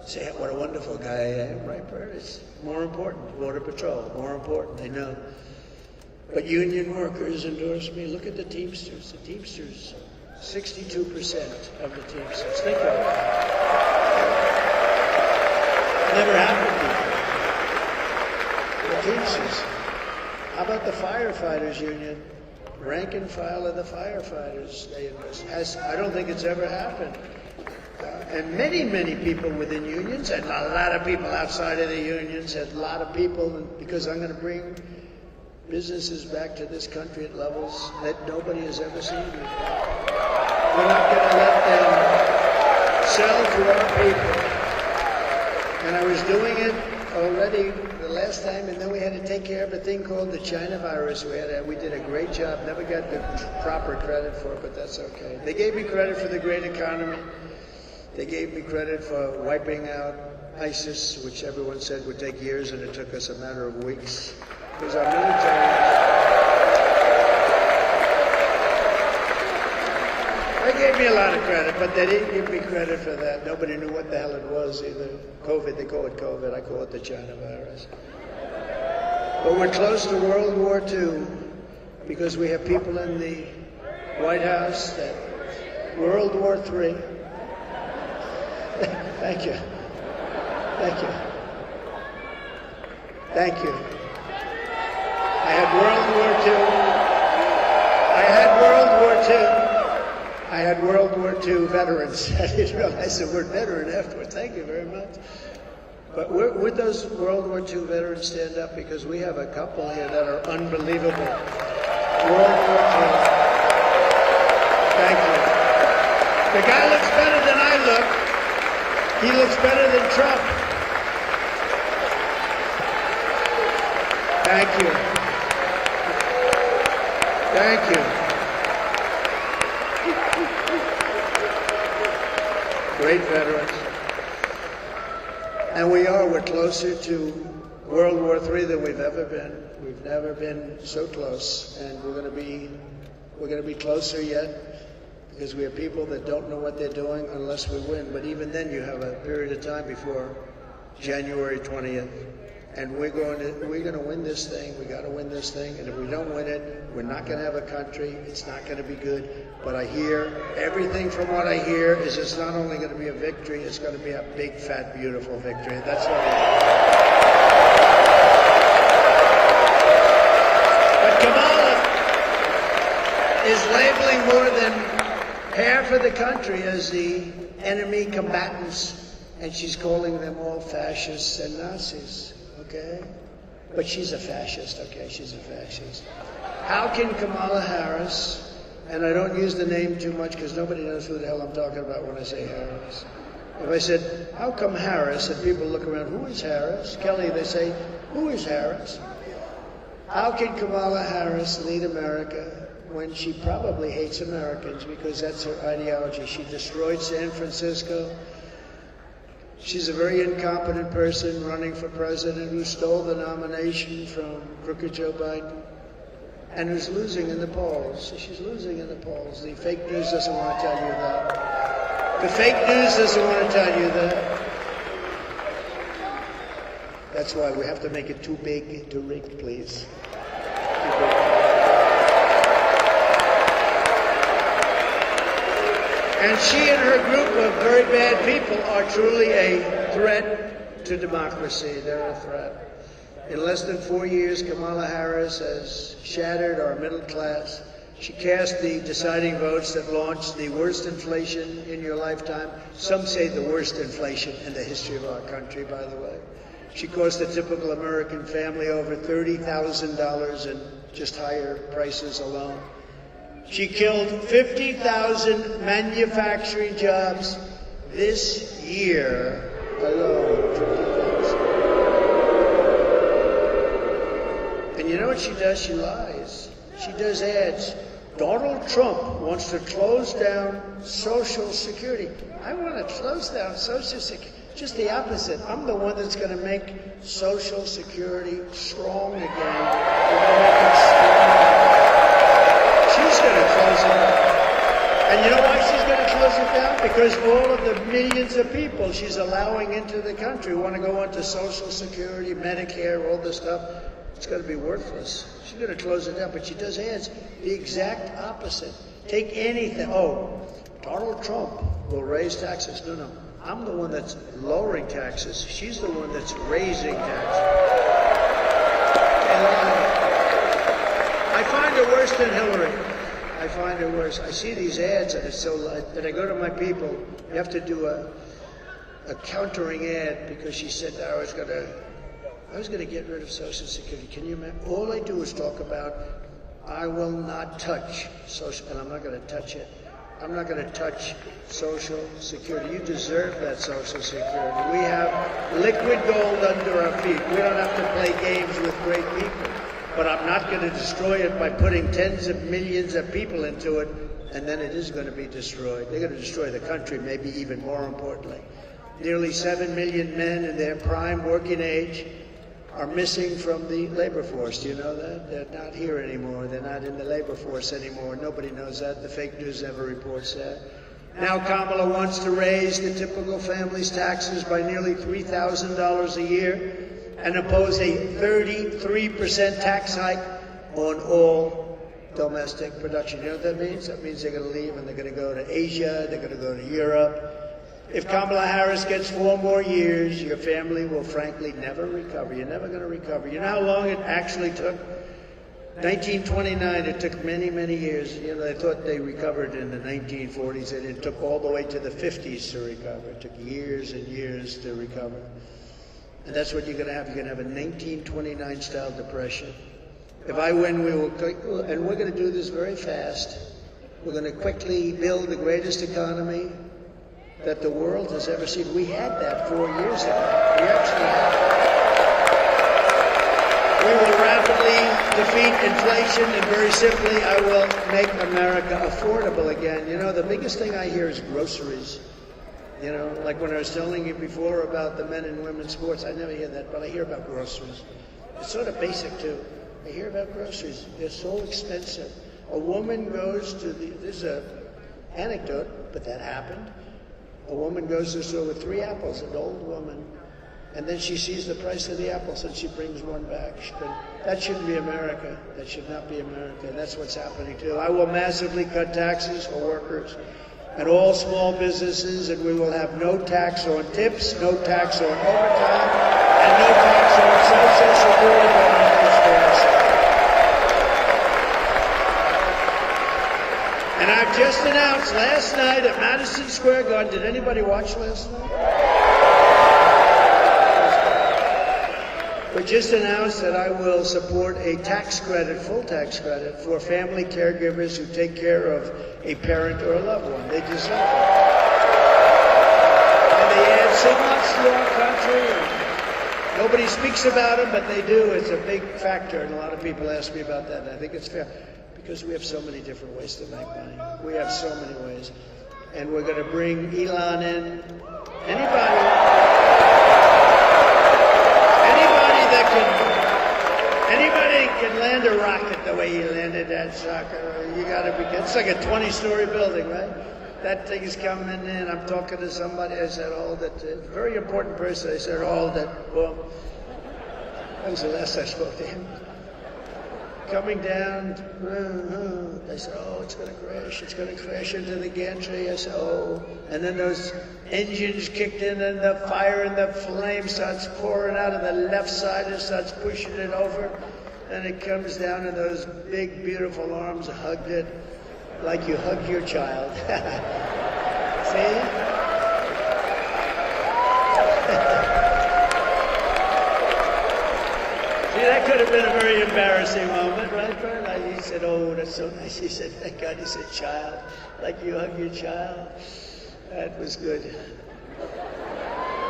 Say what a wonderful guy I am, right, Bert? It's more important. Border Patrol, more important, they know. But union workers endorse me. Look at the Teamsters. The Teamsters, 62% of the Teamsters. Think of it. Never happened before. The Teamsters. How about the firefighters union? Rank and file of the firefighters. I don't think it's ever happened. And many, many people within unions, and a lot of people outside of the unions, and a lot of people, because I'm going to bring businesses back to this country at levels that nobody has ever seen before. We're not going to let them sell to our people. And I was doing it already the last time, and then we had to take care of a thing called the China virus. We did a great job. Never got the proper credit for it, but that's okay. They gave me credit for the great economy. They gave me credit for wiping out ISIS, which everyone said would take years, and it took us a matter of weeks. Because our military... They gave me a lot of credit, but they didn't give me credit for that. Nobody knew what the hell it was either. COVID, they call it COVID. I call it the China virus. But we're close to World War II because we have people in the White House that World War III. Thank you. Thank you. Thank you. I had World War II. I had World War II. I had World War II veterans. I didn't realize the word veteran afterwards. Thank you very much. But would those World War II veterans stand up? Because we have a couple here that are unbelievable. World War II. Thank you. The guy looks better than I look. He looks better than Trump. Thank you. Thank you. Great veterans. And we're closer to World War III than we've ever been. We've never been so close. And we're going to be closer yet because we have people that don't know what they're doing unless we win. But even then you have a period of time before January 20th. And we're going to win this thing. We got to win this thing. And if we don't win it, we're not going to have a country. It's not going to be good. But I hear everything from what I hear is it's not only going to be a victory, it's going to be a big, fat, beautiful victory. That's what it is. But Kamala is labeling more than half of the country as the enemy combatants, and she's calling them all fascists and Nazis. Okay? But she's a fascist, okay? She's a fascist. How can Kamala Harris, and I don't use the name too much because nobody knows who the hell I'm talking about when I say Harris. If I said, how come Harris, and people look around, who is Harris? Kelly, they say, who is Harris? How can Kamala Harris lead America when she probably hates Americans because that's her ideology? She destroyed San Francisco. She's a very incompetent person running for president who stole the nomination from crooked Joe Biden and who's losing in the polls. She's losing in the polls. The fake news doesn't want to tell you that. The fake news doesn't want to tell you that. That's why we have to make it too big to rig, please. And she and her group of very bad people are truly a threat to democracy. They're a threat. In less than 4 years, Kamala Harris has shattered our middle class. She cast the deciding votes that launched the worst inflation in your lifetime. Some say the worst inflation in the history of our country, by the way. She cost a typical American family over $30,000 in just higher prices alone. She killed 50,000 manufacturing jobs this year alone. 50,000. And you know what she does? She lies. She does ads. Donald Trump wants to close down Social Security. I want to close down Social Security. Just the opposite. I'm the one that's going to make Social Security strong again. She's going to close it down. And you know why she's going to close it down? Because all of the millions of people she's allowing into the country want to go onto Social Security, Medicare, all this stuff. It's going to be worthless. She's going to close it down. But she does ads the exact opposite. Take anything. Oh, Donald Trump will raise taxes. No. I'm the one that's lowering taxes. She's the one that's raising taxes. I find her worse than Hillary. I find her worse. I see these ads and it's so light that I go to my people. You have to do a countering ad because she said I was going to I was going to get rid of Social Security. Can you imagine? All I do is talk about, I will not touch Social, and I'm not going to touch it. I'm not going to touch Social Security. You deserve that Social Security. We have liquid gold under our feet. We don't have to play games with great people. But I'm not going to destroy it by putting tens of millions of people into it, and then it is going to be destroyed. They're going to destroy the country, maybe even more importantly. Nearly 7 million men in their prime working age are missing from the labor force. Do you know that? They're not here anymore. They're not in the labor force anymore. Nobody knows that. The fake news never reports that. Now Kamala wants to raise the typical family's taxes by nearly $3,000 a year and impose a 33% tax hike on all domestic production. You know what that means? That means they're going to leave and they're going to go to Asia, they're going to go to Europe. If Kamala Harris gets 4 more years, your family will frankly never recover. You're never going to recover. You know how long it actually took? 1929, it took many, many years. You know, they thought they recovered in the 1940s, and it took all the way to the 50s to recover. It took years and years to recover. And that's what you're going to have. You're going to have a 1929-style depression. If I win, we will, and we're going to do this very fast. We're going to quickly build the greatest economy that the world has ever seen. We had that 4 years ago. We actually had it. We will rapidly defeat inflation, and very simply, I will make America affordable again. You know, the biggest thing I hear is groceries. You know, like when I was telling you before about the men and women's sports, I never hear that, but I hear about groceries. It's sort of basic, too. I hear about groceries. They're so expensive. A woman goes to there's an anecdote, but that happened. A woman goes to the store with 3 apples, an old woman, and then she sees the price of the apples and she brings one back. That shouldn't be America. That should not be America. And that's what's happening too. I will massively cut taxes for workers and all small businesses, and we will have no tax on tips, no tax on overtime, and no tax on Social Security benefits for us. And I've just announced last night at Madison Square Garden, did anybody watch last night? We just announced that I will support a tax credit, full tax credit, for family caregivers who take care of a parent or a loved one. They deserve it. And they add so much to our country. And nobody speaks about them, but they do. It's a big factor, and a lot of people ask me about that, and I think it's fair. Because we have so many different ways to make money. We have so many ways. And we're going to bring Elon in. Anybody that can land a rocket the way he landed that sucker, you got to be, it's like a 20-story building, right? That thing is coming in. I'm talking to somebody. I said, a very important person. I said, well, that was the last I spoke to him. Coming down, they said, it's going to crash into the gantry. I said, and then those engines kicked in, and the fire and the flame starts pouring out of the left side and starts pushing it over, and it comes down, and those big, beautiful arms hugged it like you hugged your child. See? See, that could have been a very embarrassing moment, right, Bert? He said, that's so nice. He said, thank God. He said, child, like you hug your child. That was good.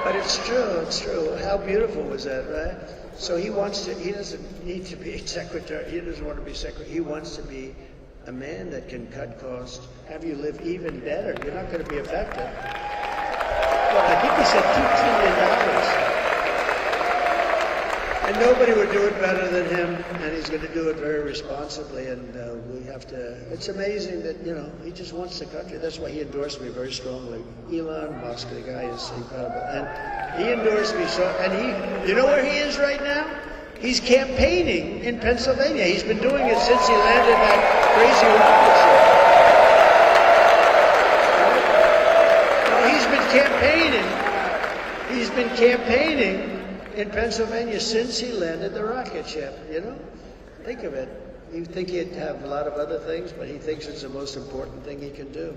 But it's true. How beautiful was that, right? So he doesn't need to be a secretary. He doesn't want to be secretary. He wants to be a man that can cut costs, have you live even better. You're not going to be affected. Well, I think he said $2 trillion. And nobody would do it better than him, and he's going to do it very responsibly, and we have to, it's amazing that, he just wants the country. That's why he endorsed me very strongly. Elon Musk, the guy is incredible. And he endorsed me and you know where he is right now? He's campaigning in Pennsylvania. He's been doing it since he landed that crazy rocket ship. He's been campaigning in Pennsylvania since he landed the rocket ship, Think of it. You'd think he'd have a lot of other things, but he thinks it's the most important thing he can do.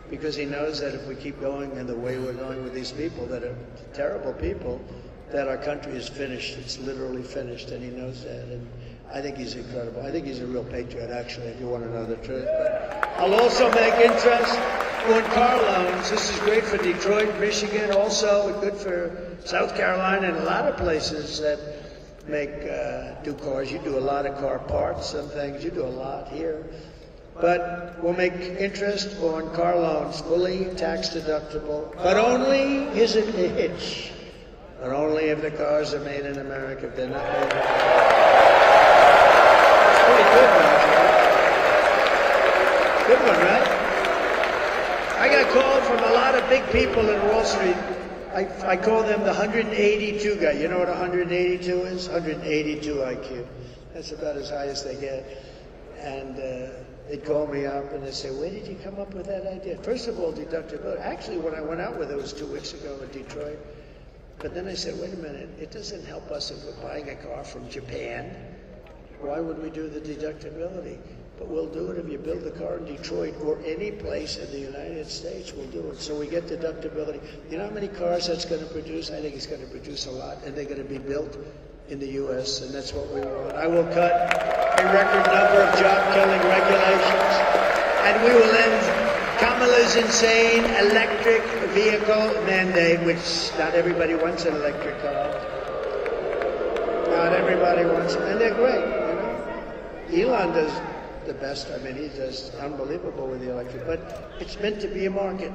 Because he knows that if we keep going in the way we're going with these people that are terrible people, that our country is finished. It's literally finished, and he knows that. And I think he's incredible. I think he's a real patriot, actually, if you want to know the truth. But I'll also make interest on car loans. This is great for Detroit, Michigan, also good for South Carolina and a lot of places that do cars. You do a lot of car parts and things. You do a lot here. But we'll make interest on car loans fully tax deductible, but only, here's a hitch, but only if the cars are made in America. If they're not made in America. It's pretty good, right? Good one, right? I got called from a lot of big people in Wall Street. I call them the 182 guy. You know what 182 is? 182 IQ. That's about as high as they get. And they'd call me up and they'd say, where did you come up with that idea? First of all, deductibility. Actually, when I went out with it was 2 weeks ago in Detroit. But then I said, wait a minute, it doesn't help us if we're buying a car from Japan. Why would we do the deductibility? But we'll do it if you build the car in Detroit or any place in the United States, we'll do it. So we get deductibility. You know how many cars that's going to produce? I think it's going to produce a lot, and they're going to be built in the U.S., and that's what we want. I will cut a record number of job-killing regulations, and we will end Kamala's insane electric vehicle mandate, which not everybody wants an electric car. Not everybody wants them, and they're great, you know. Elon does the best. I mean, he does unbelievable with the electric, but it's meant to be a market.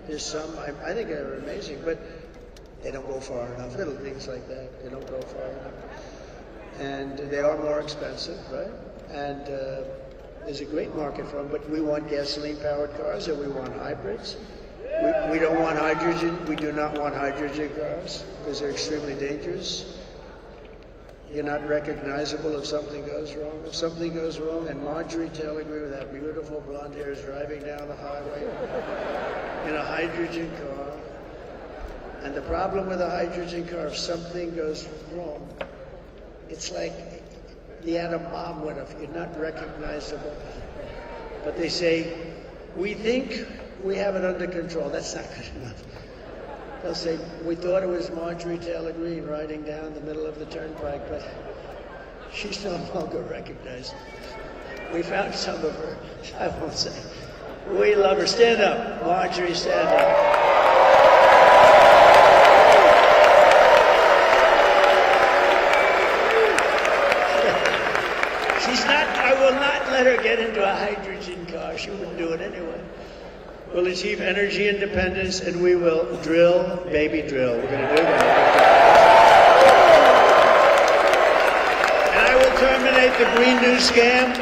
There's some, I think they're amazing, but they don't go far enough. Little things like that, they don't go far enough. And they are more expensive, right? And there's a great market for them, but we want gasoline-powered cars or we want hybrids. We don't want hydrogen. We do not want hydrogen cars because they're extremely dangerous. You're not recognizable if something goes wrong. If something goes wrong, and Marjorie Taylor Greene with that beautiful blonde hair is driving down the highway in a hydrogen car. And the problem with a hydrogen car, if something goes wrong, it's like the atom bomb went off. You're not recognizable. But they say, we think we have it under control. That's not good enough. They'll say, we thought it was Marjorie Taylor Greene riding down the middle of the turnpike, but she's no longer recognized. We found some of her. I won't say. We love her. Stand up. Marjorie, stand up. She's not, I will not let her get into a hydrogen car. She wouldn't do it anyway. We'll achieve energy independence, and we will drill, baby drill. We're going to do that. And I will terminate the Green New Scam,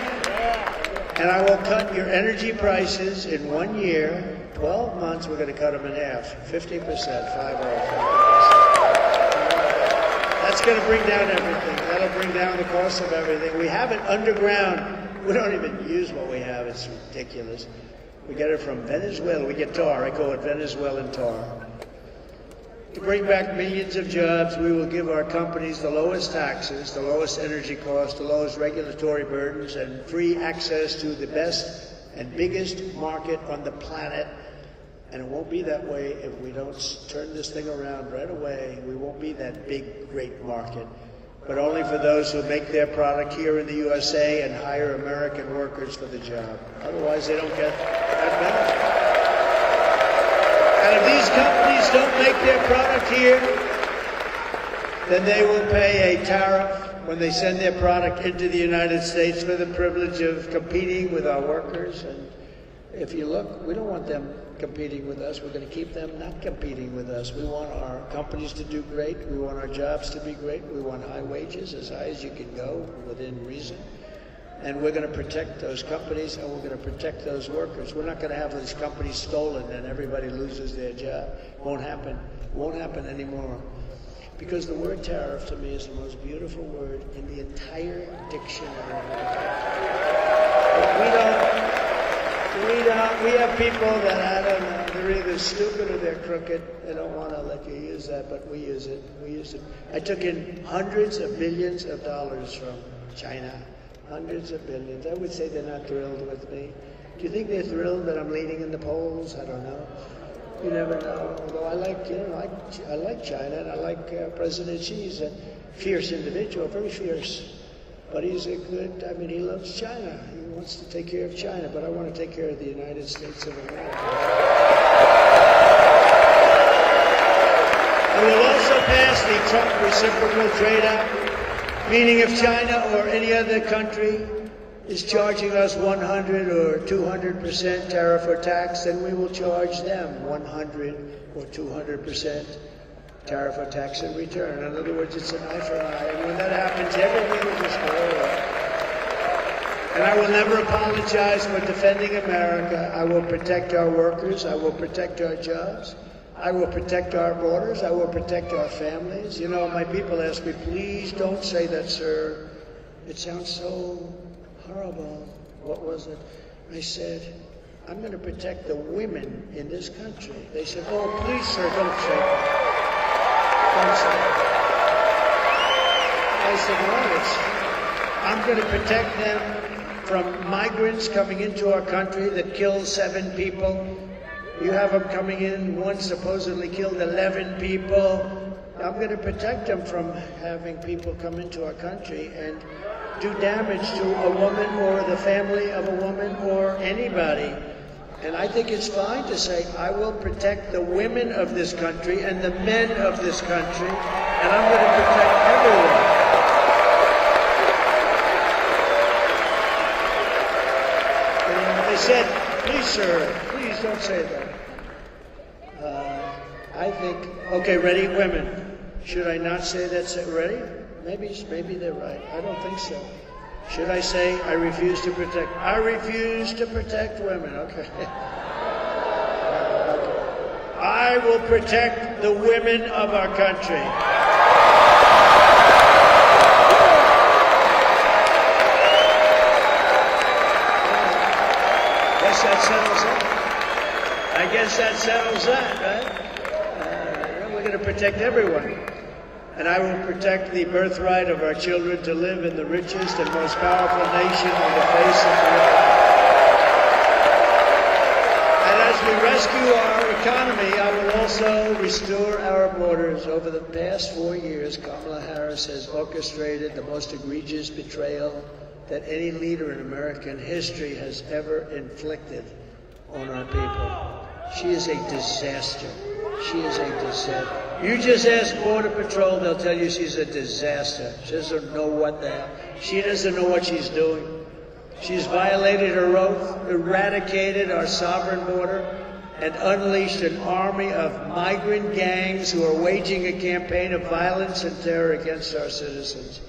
and I will cut your energy prices in 1 year, 12 months, we're going to cut them in half, 50%, 50%. That's going to bring down everything. That'll bring down the cost of everything. We have it underground. We don't even use what we have. It's ridiculous. We get it from Venezuela. We get tar. I call it Venezuelan tar. To bring back millions of jobs, we will give our companies the lowest taxes, the lowest energy costs, the lowest regulatory burdens, and free access to the best and biggest market on the planet. And it won't be that way if we don't turn this thing around right away. We won't be that big, great market, but only for those who make their product here in the USA and hire American workers for the job. Otherwise, they don't get that benefit. And if these companies don't make their product here, then they will pay a tariff when they send their product into the United States for the privilege of competing with our workers. And if you look, we don't want them competing with us. We're going to keep them not competing with us. We want our companies to do great. We want our jobs to be great. We want high wages, as high as you can go within reason. And we're going to protect those companies, and we're going to protect those workers. We're not going to have these companies stolen and everybody loses their job. Won't happen. Won't happen anymore. Because the word tariff to me is the most beautiful word in the entire dictionary. But we have people that, I don't know, they're either stupid or they're crooked. They don't want to let you use that, but we use it. We use it. I took in hundreds of billions of dollars from China. Hundreds of billions. I would say they're not thrilled with me. Do you think they're thrilled that I'm leading in the polls? I don't know. You never know. Although I like, I like China, and I like President Xi. He's a fierce individual, very fierce. But he's a good, he loves China. He wants to take care of China, but I want to take care of the United States of America. I will also pass the Trump Reciprocal Trade Act, meaning if China or any other country is charging us 100 or 200% tariff or tax, then we will charge them 100 or 200% tariff or tax in return. In other words, it's an eye for an eye. And when that happens, everything will just go away. And I will never apologize for defending America. I will protect our workers. I will protect our jobs. I will protect our borders. I will protect our families. You know, my people ask me, please don't say that, sir. It sounds so horrible. What was it? I said, I'm going to protect the women in this country. They said, oh, please, sir, don't say that. Don't say that. I said, no, I'm going to protect them from migrants coming into our country that killed 7 people. You have them coming in, one supposedly killed 11 people. I'm going to protect them from having people come into our country and do damage to a woman or the family of a woman or anybody. And I think it's fine to say, I will protect the women of this country and the men of this country, and I'm going to protect everyone. And they said, please, sir, please don't say that. I think, okay, ready, women. Should I not say that? Ready? Maybe they're right. I don't think so. Should I say, I refuse to protect women? Okay. I will protect the women of our country. Guess that settles it. I guess that settles that, right? We're going to protect everyone. And I will protect the birthright of our children to live in the richest and most powerful nation on the face of the earth. And as we rescue our economy, I will also restore our borders. Over the past 4 years, Kamala Harris has orchestrated the most egregious betrayal that any leader in American history has ever inflicted on our people. She is a disaster. She is a disaster. You just ask Border Patrol, they'll tell you she's a disaster. She doesn't know what the hell. She doesn't know what she's doing. She's violated her oath, eradicated our sovereign border, and unleashed an army of migrant gangs who are waging a campaign of violence and terror against our citizens.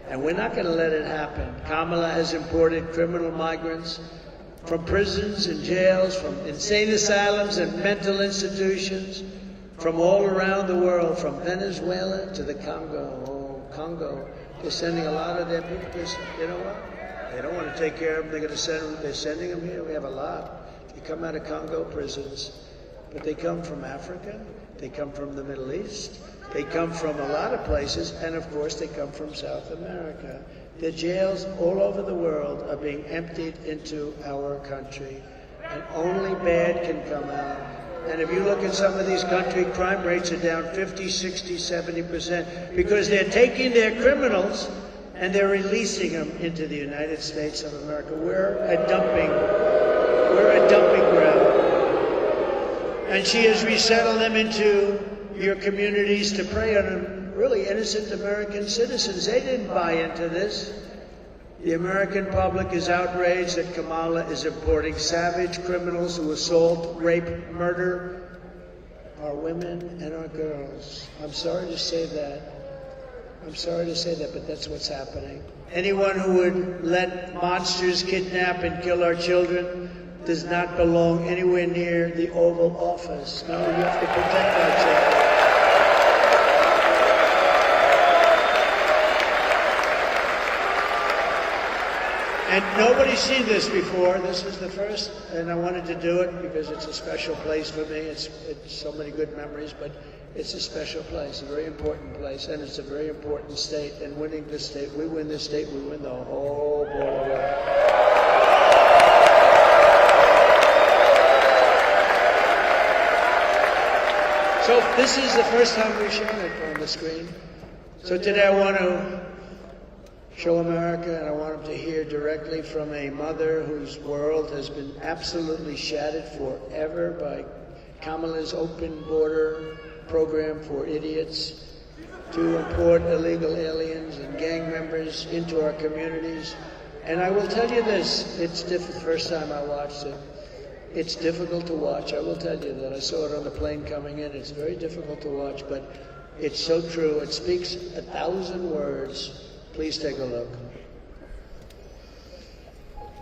And we're not going to let it happen. Kamala has imported criminal migrants from prisons and jails, from insane asylums and mental institutions, from all around the world, from Venezuela to the Congo. Oh, Congo. They're sending a lot of their people. You know what? They don't want to take care of them. They're going to send them. They're sending them here. We have a lot. They come out of Congo prisons, but they come from Africa. They come from the Middle East. They come from a lot of places, and of course, they come from South America. The jails all over the world are being emptied into our country, and only bad can come out. And if you look at some of these countries, crime rates are down 50, 60, 70%, because they're taking their criminals and they're releasing them into the United States of America. We're a dumping ground. And she has resettled them into your communities to prey on really innocent American citizens. They didn't buy into this. The American public is outraged that Kamala is importing savage criminals who assault, rape, murder our women and our girls. I'm sorry to say that. But that's what's happening. Anyone who would let monsters kidnap and kill our children does not belong anywhere near the Oval Office. No, you have to protect our children. And nobody's seen this before. This is the first, and I wanted to do it because it's a special place for me. It's so many good memories, but it's a special place, a very important place, and it's a very important state. And winning this state, we win this state, we win the whole border. This is the first time we've shown it on the screen. So today I want to show America, and I want them to hear directly from a mother whose world has been absolutely shattered forever by Kamala's open border program for idiots to import illegal aliens and gang members into our communities. And I will tell you this, it's the first time I watched it. It's difficult to watch, I will tell you that. I saw it on the plane coming in. It's very difficult to watch, but it's so true. It speaks 1,000 words. Please take a look.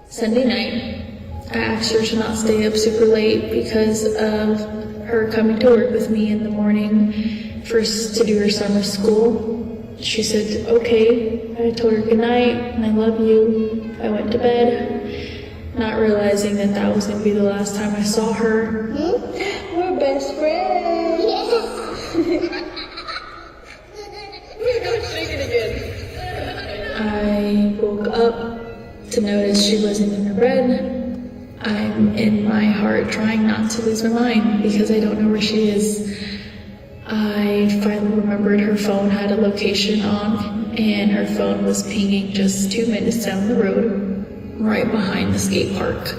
Sunday night, I asked her to not stay up super late because of her coming to work with me in the morning first to do her summer school. She said, okay. I told her good night and I love you. I went to bed, not realizing that that was going to be the last time I saw her. We're best friends. Shake it again. I woke up to notice she wasn't in her bed. I'm in my heart trying not to lose my mind because I don't know where she is. I finally remembered her phone had a location on, and her phone was pinging just 2 minutes down the road, right behind the skate park.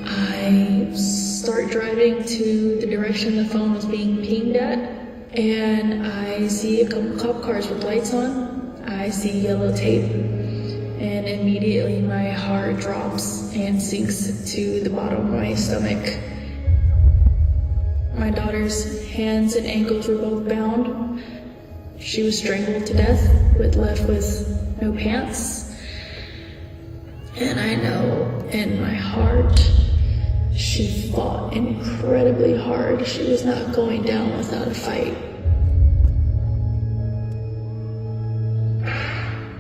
I start driving to the direction the phone was being pinged at, and I see a couple cop cars with lights on. I see yellow tape, and immediately my heart drops and sinks to the bottom of my stomach. My daughter's hands and ankles were both bound. She was strangled to death, left with no pants. And I know in my heart, she fought incredibly hard. She was not going down without a fight.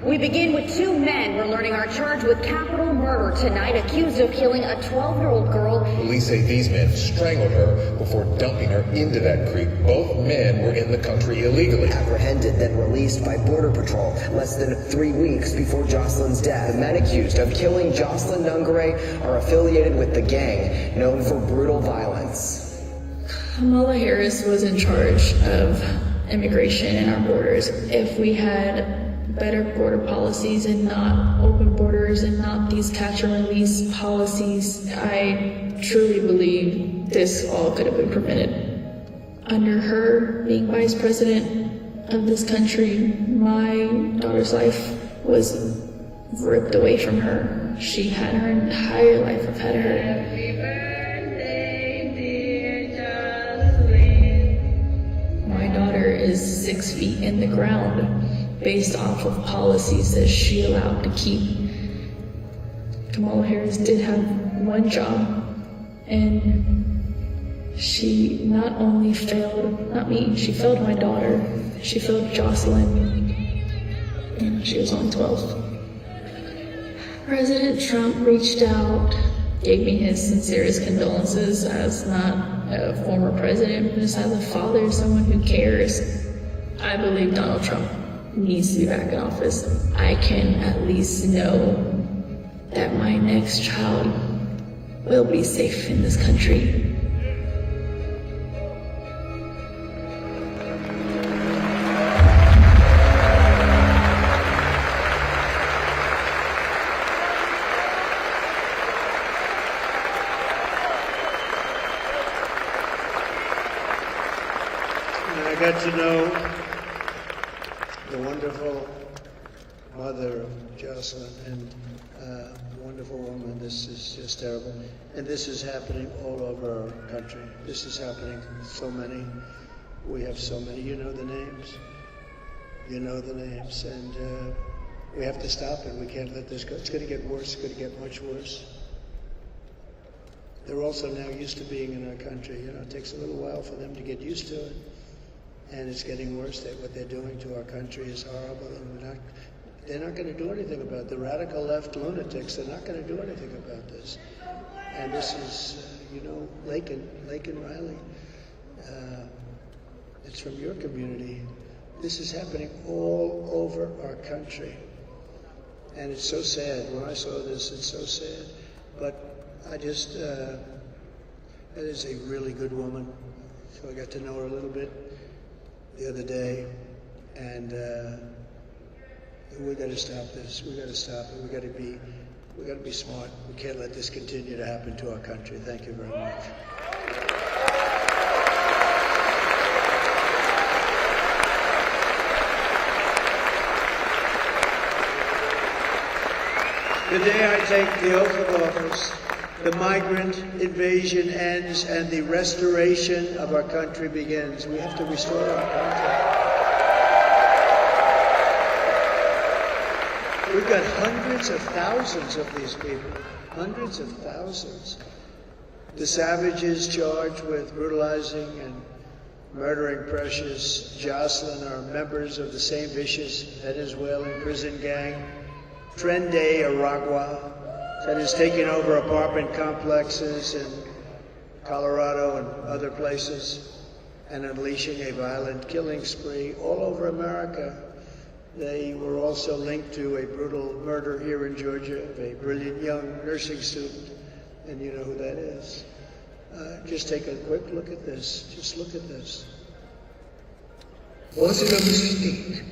We begin with 2 men we're learning are charged with capital murder tonight, accused of killing a 12-year-old girl. Police say these men strangled her before dumping her into that creek. Both men were in the country illegally. Apprehended, then released by Border Patrol less than 3 weeks before Jocelyn's death. The men accused of killing Jocelyn Nungare are affiliated with the gang known for brutal violence. Kamala Harris was in charge of immigration and our borders. If we had better border policies and not open borders and not these catch and release policies, I truly believe this all could have been prevented. Under her being vice president of this country, my daughter's life was ripped away from her. She had her entire life ahead of her. Happy birthday, dear Jocelyn. My daughter is 6 feet in the ground, based off of policies that she allowed to keep. Kamala Harris did have one job, and she not only failed, not me, she failed my daughter, she failed Jocelyn, and she was only 12. President Trump reached out, gave me his sincerest condolences as not a former president, but just as a father, someone who cares. I believe Donald Trump needs to be back in office. I can at least know that my next child will be safe in this country. And I got to know the wonderful mother of Jocelyn, and wonderful woman. This is just terrible. And this is happening all over our country. This is happening so many. We have so many. You know the names. You know the names. And we have to stop it. We can't let this go. It's going to get worse. It's going to get much worse. They're also now used to being in our country. You know, it takes a little while for them to get used to it. And it's getting worse. What they're doing to our country is horrible, and they're not going to do anything about it. The radical left lunatics, they're not going to do anything about this. And this is, Lakin Riley. It's from your community. This is happening all over our country. And it's so sad. When I saw this, it's so sad. But I just, that is a really good woman. So I got to know her a little bit the other day, and we got to stop this. We got to stop it. We got to be smart. We can't let this continue to happen to our country. Thank you very much. The day I take the oath of office, the migrant invasion ends and the restoration of our country begins. We have to restore our country. We've got hundreds of thousands of these people, hundreds of thousands. The savages charged with brutalizing and murdering Precious Jocelyn are members of the same vicious Venezuelan prison gang, Tren de Aragua, that is taking over apartment complexes in Colorado and other places and unleashing a violent killing spree all over America. They were also linked to a brutal murder here in Georgia of a brilliant young nursing student, and you know who that is. Just take a quick look at this. Just look at this. Was it a mistake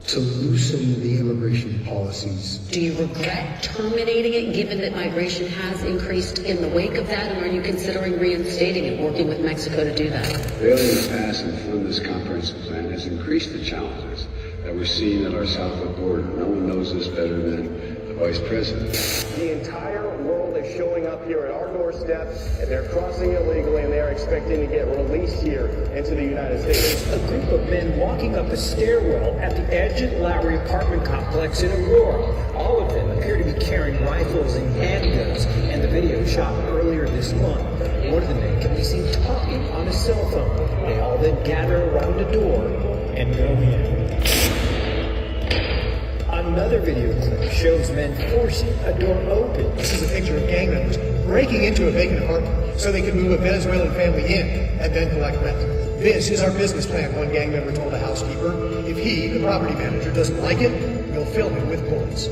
to loosen the immigration policies? Do you regret terminating it, given that migration has increased in the wake of that, and are you considering reinstating it, working with Mexico to do that? Failing to pass and fund this comprehensive plan has increased the challenges that we're seeing at our southwest border. No one knows this better than the Vice President. The entire world is showing up here at our doorstep, and they're crossing illegally, and they're expecting to get released here into the United States. A group of men walking up a stairwell at the Edgett Lowry apartment complex in Aurora. All of them appear to be carrying rifles and handguns, and the video shot earlier this month. One of the men can be seen talking on a cell phone. They all then gather around a door and go in. Another video clip shows men forcing a door open. This is a picture of gang members breaking into a vacant apartment so they could move a Venezuelan family in and then collect rent. This is our business plan, one gang member told a housekeeper. If he, the property manager, doesn't like it, we'll fill him with bullets.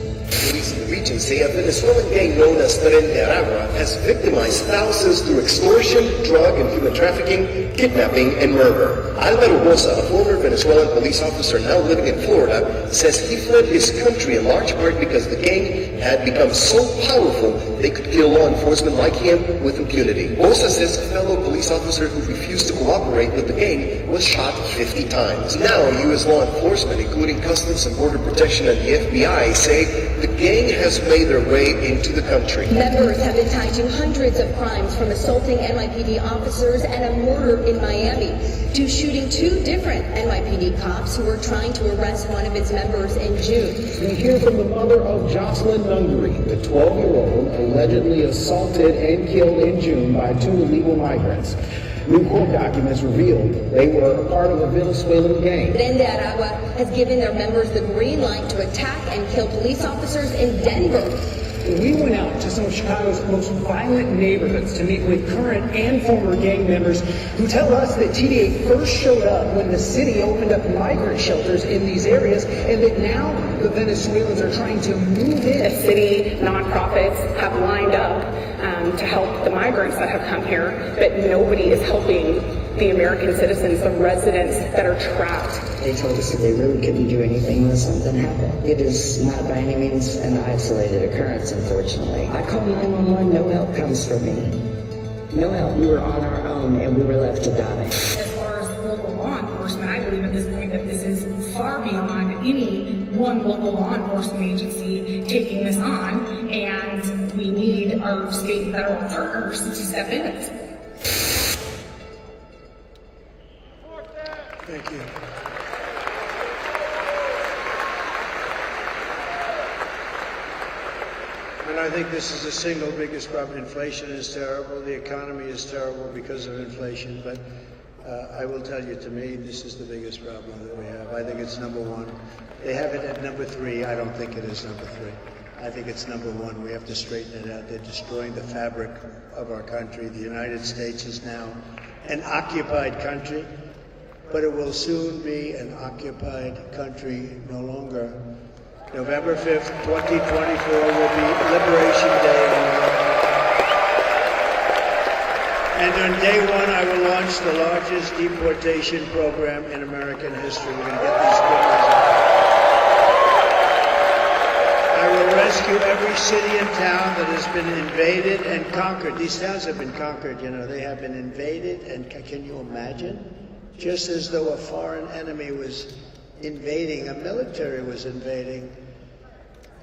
Police in the region say a Venezuelan gang known as Tren de Aragua has victimized thousands through extortion, drug and human trafficking, kidnapping, and murder. Alvaro Rosa, a former Venezuelan police officer now living in Florida, says he fled his country in large part because the gang had become so powerful they could kill law enforcement like him with impunity. Rosa says a fellow police officer who refused to cooperate with the gang was shot 50 times. Now, U.S. law enforcement, including Customs and Border Protection and the FBI, say the gang has made their way into the country. Members have been tied to hundreds of crimes, from assaulting NYPD officers and a murder in Miami to shooting two different NYPD cops who were trying to arrest one of its members in June. We hear from the mother of Jocelyn Nungary, the 12-year-old allegedly assaulted and killed in June by two illegal migrants. New court documents revealed they were a part of a Venezuelan gang. Tren de Aragua has given their members the green light to attack and kill police officers in Denver. We went out to some of Chicago's most violent neighborhoods to meet with current and former gang members who tell us that TDA first showed up when the city opened up migrant shelters in these areas, and that now the Venezuelans are trying to move in. The city nonprofits have lined up to help the migrants that have come here, but nobody is helping the American citizens, the residents that are trapped. They told us that they really couldn't do anything unless something happened. It is not by any means an isolated occurrence, unfortunately. I called 911, no help comes from me. No help. We were on our own and we were left to die. As far as local law enforcement, I believe at this point that this is far beyond any one local law enforcement agency taking this on, and we need our state and federal partners to step in it. Thank you. And I think this is the single biggest problem. Inflation is terrible. The economy is terrible because of inflation. But I will tell you, to me, this is the biggest problem that we have. I think it's number one. They have it at number 3. I don't think it is number 3. I think it's number 1. We have to straighten it out. They're destroying the fabric of our country. The United States is now an occupied country, but it will soon be an occupied country no longer. November 5th, 2024 will be Liberation Day. And on day one, I will launch the largest deportation program in American history. We're going to get these criminals out. I will rescue every city and town that has been invaded and conquered. These towns have been conquered, you know. They have been invaded, and can you imagine? Just as though a foreign enemy was invading, a military was invading,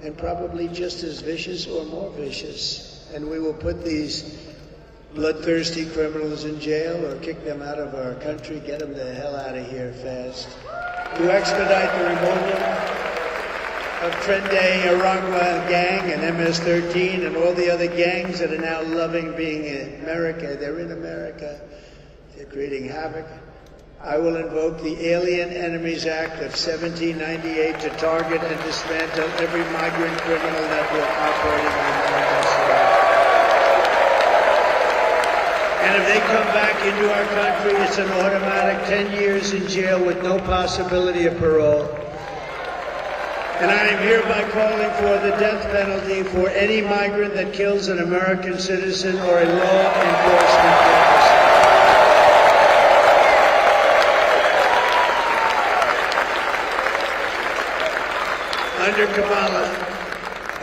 and probably just as vicious or more vicious. And we will put these bloodthirsty criminals in jail or kick them out of our country, get them the hell out of here fast. To expedite the removal of Trende Aragua gang and MS-13 and all the other gangs that are now loving being in America. They're in America. They're creating havoc. I will invoke the Alien Enemies Act of 1798 to target and dismantle every migrant criminal network operating in American soil. And if they come back into our country, it's an automatic 10 years in jail with no possibility of parole. And I am hereby calling for the death penalty for any migrant that kills an American citizen or a law enforcement officer. Under Kamala,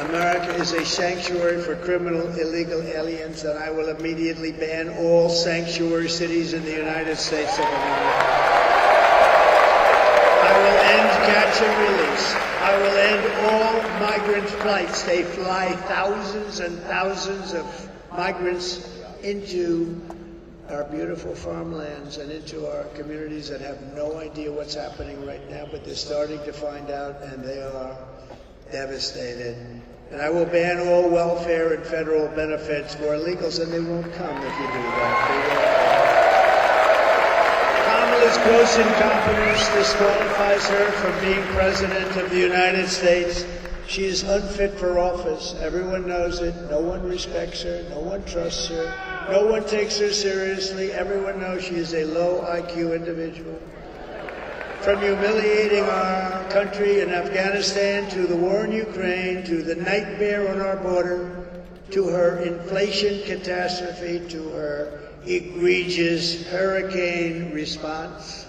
America is a sanctuary for criminal illegal aliens, and I will immediately ban all sanctuary cities in the United States of America. I will end catch and release. I will end all migrant flights. They fly thousands and thousands of migrants into our beautiful farmlands and into our communities that have no idea what's happening right now, but they're starting to find out, and they are devastated. And I will ban all welfare and federal benefits for illegals, and they won't come if you do that. Kamala's gross incompetence disqualifies her from being president of the United States. She is unfit for office. Everyone knows it. No one respects her. No one trusts her. No one takes her seriously. Everyone knows she is a low IQ individual. From humiliating our country in Afghanistan, to the war in Ukraine, to the nightmare on our border, to her inflation catastrophe, to her egregious hurricane response,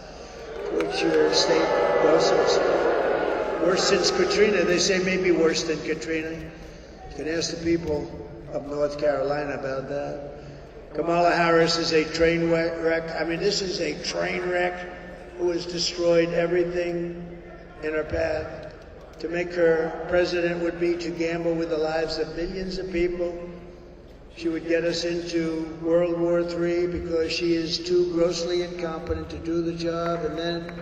which your state also said. Worse since Katrina. They say maybe worse than Katrina. You can ask the people of North Carolina about that. Kamala Harris is a train wreck. I mean, this is a train wreck who has destroyed everything in her path. To make her president would be to gamble with the lives of millions of people. She would get us into World War III because she is too grossly incompetent to do the job, and then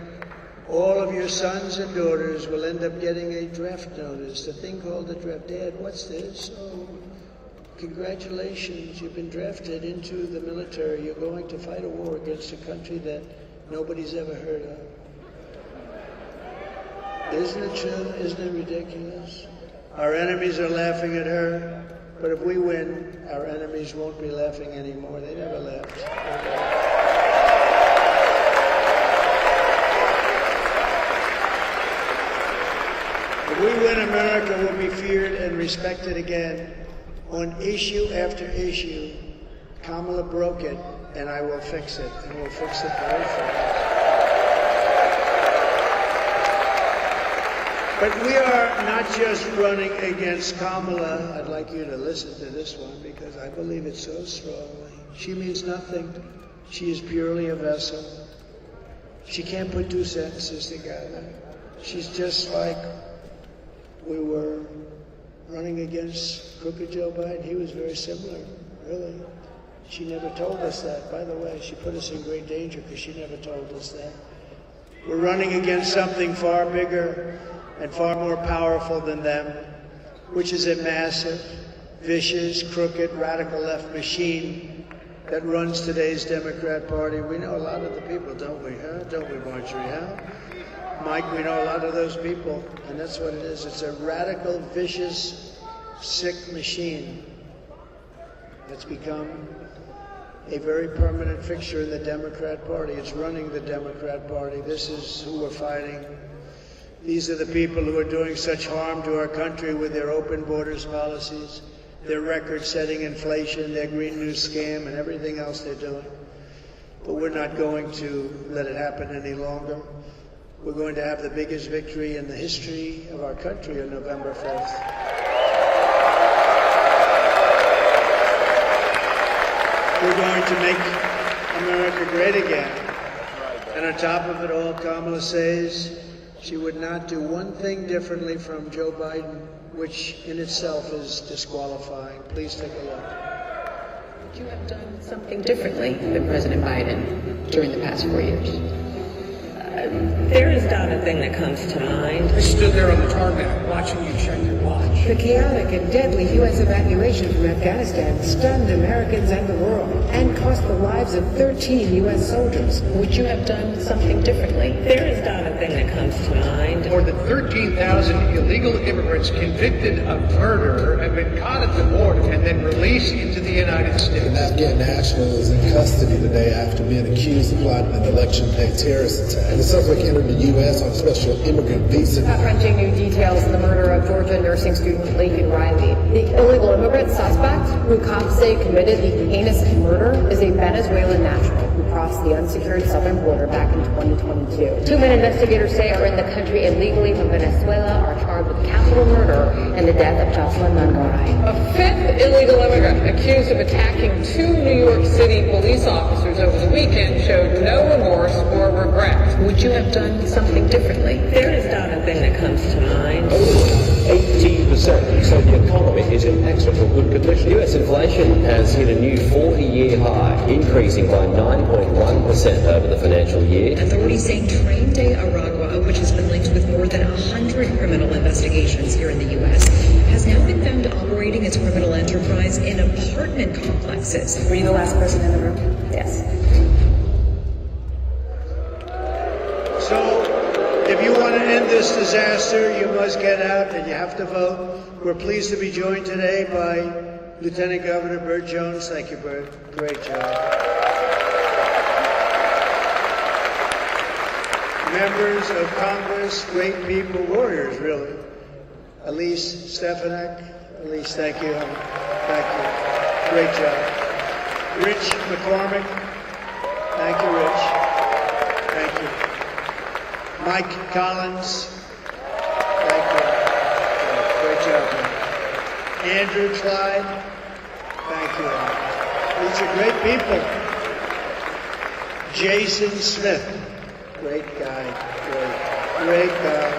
all of your sons and daughters will end up getting a draft notice, a thing called a draft. Dad, what's this? Oh, congratulations, you've been drafted into the military. You're going to fight a war against a country that nobody's ever heard of. Isn't it true? Isn't it ridiculous? Our enemies are laughing at her, but if we win, our enemies won't be laughing anymore. They never laughed. If we win, America will be feared and respected again. On issue after issue, Kamala broke it, and I will fix it, and we'll fix it very fast. But we are not just running against Kamala. I'd like you to listen to this one because I believe it so strongly. She means nothing. She is purely a vessel. She can't put two sentences together. She's just like we were running against crooked Joe Biden. He was very similar, really. She never told us that. By the way, she put us in great danger because she never told us that. We're running against something far bigger and far more powerful than them, which is a massive, vicious, crooked, radical left machine that runs today's Democrat Party. We know a lot of the people, don't we? Huh? Don't we, Marjorie? Huh? Mike, we know a lot of those people, and that's what it is. It's a radical, vicious, sick machine that's become a very permanent fixture in the Democrat Party. It's running the Democrat Party. This is who we're fighting. These are the people who are doing such harm to our country with their open borders policies their record-setting inflation, their Green New Scam, and everything else they're doing. But we're not going to let it happen any longer. We're going to have the biggest victory in the history of our country on November 5th. We're going to make America great again. And on top of it all, Kamala says she would not do one thing differently from Joe Biden, which in itself is disqualifying. Please take a look. Would you have done something differently than President Biden during the past 4 years? There is not a thing that comes to mind. I stood there on the tarmac watching you check your watch. The chaotic and deadly U.S. evacuation from Afghanistan stunned Americans and the world and cost the lives of 13 U.S. soldiers. Would you have done something differently? There is not a thing that comes to mind. More than 13,000 illegal immigrants convicted of murder have been caught at the border and then released into the United States. An Afghan national is in custody today after being accused of plotting an election-day terrorist attack. The suspect entered the U.S. on a special immigrant visa. Gut-wrenching new details in the murder of Georgia nursing student Laken Riley. The illegal immigrant suspect, who cops say committed the heinous murder, is a Venezuelan national who crossed the unsecured southern border back in 2022. 2 men investigators say are in the country illegally from Venezuela are charged with capital murder and the death of Jocelyn Nungaray. A fifth illegal immigrant accused of attacking 2 New York City police officers over the weekend showed no remorse or regret. Would you have done something differently? There is not a thing that comes to mind. 18% say the economy is in excellent good condition. US inflation has hit a new 40-year high, increasing by 9.1% over the financial year. Authorities saying Train de Aragua, which has been linked with more than 100 criminal investigations here in the U.S., has now been found operating its criminal enterprise in apartment complexes. Were you the last person in the room? Yes. So, if you want to end this disaster, you must get out and you have to vote. We're pleased to be joined today by Lieutenant Governor Burt Jones. Thank you, Burt. Great job. Members of Congress, great people, warriors, really. Elise Stefanik. Elise, thank you. Thank you. Great job. Rich McCormick. Thank you, Rich. Thank you. Mike Collins. Thank you. Great job, man. Andrew Clyde. Thank you. These are great people. Jason Smith. Great guy. Great guy.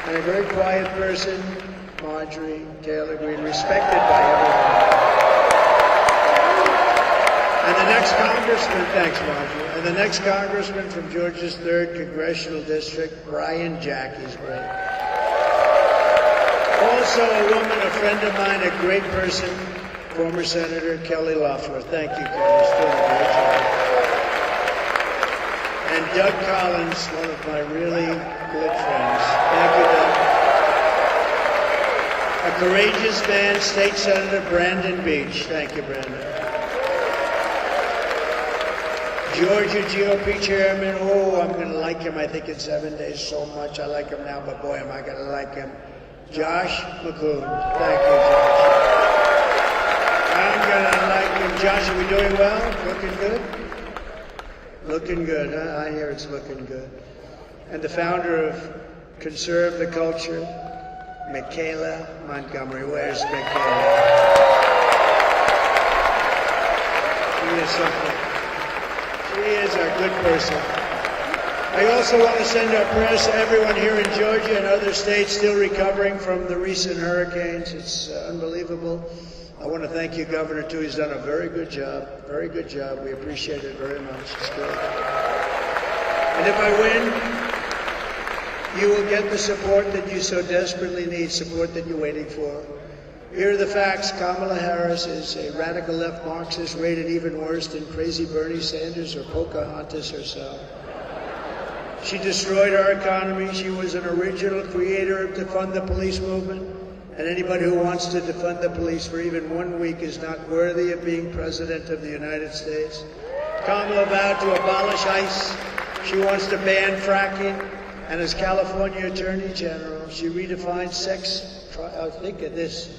And a very quiet person, Marjorie Taylor Greene, respected by everyone. And the next congressman, thanks, Marjorie. And the next congressman from Georgia's 3rd Congressional District, Brian Jack, he's great. Also a woman, a friend of mine, a great person, former Senator Kelly Loeffler. Thank you, Kelly. He's doing a great job. And Doug Collins, one of my really good friends. Thank you, Doug. A courageous man, State Senator Brandon Beach. Thank you, Brandon. Georgia GOP Chairman, I'm going to like him, I think, in 7 days so much. I like him now, but boy, am I going to like him. Josh McCoon. Thank you, Josh. I'm going to like him. Josh, are we doing well? Looking good? Looking good, huh? I hear it's looking good. And the founder of Conserve the Culture, Michaela Montgomery. Where's Michaela? She is something. She is our good person. I also want to send our prayers to everyone here in Georgia and other states still recovering from the recent hurricanes. It's unbelievable. I want to thank you, Governor, too. He's done a very good job. Very good job. We appreciate it very much. It's good. And if I win, you will get the support that you so desperately need, support that you're waiting for. Here are the facts. Kamala Harris is a radical left Marxist, rated even worse than crazy Bernie Sanders or Pocahontas herself. She destroyed our economy. She was an original creator of defund the police movement. And anybody who wants to defund the police for even 1 week is not worthy of being President of the United States. Kamala vowed to abolish ICE. She wants to ban fracking. And as California Attorney General, she redefined sex, think of this,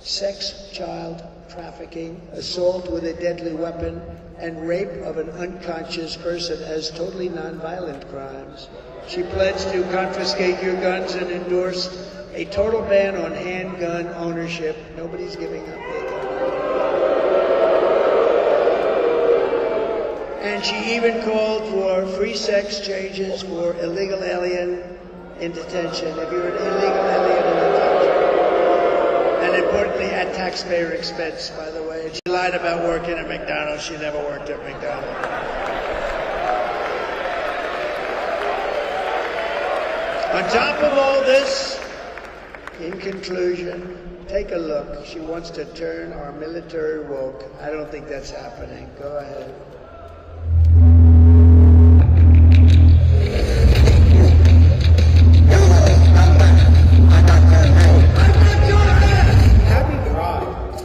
sex, child trafficking, assault with a deadly weapon, and rape of an unconscious person as totally nonviolent crimes. She pledged to confiscate your guns and endorsed a total ban on handgun ownership. Nobody's giving up their gun. And she even called for free sex changes for illegal alien in detention. If you're an illegal alien in detention. And importantly, at taxpayer expense, by the way. And she lied about working at McDonald's. She never worked at McDonald's. On top of all this, in conclusion, take a look. She wants to turn our military woke. I don't think that's happening. Go ahead.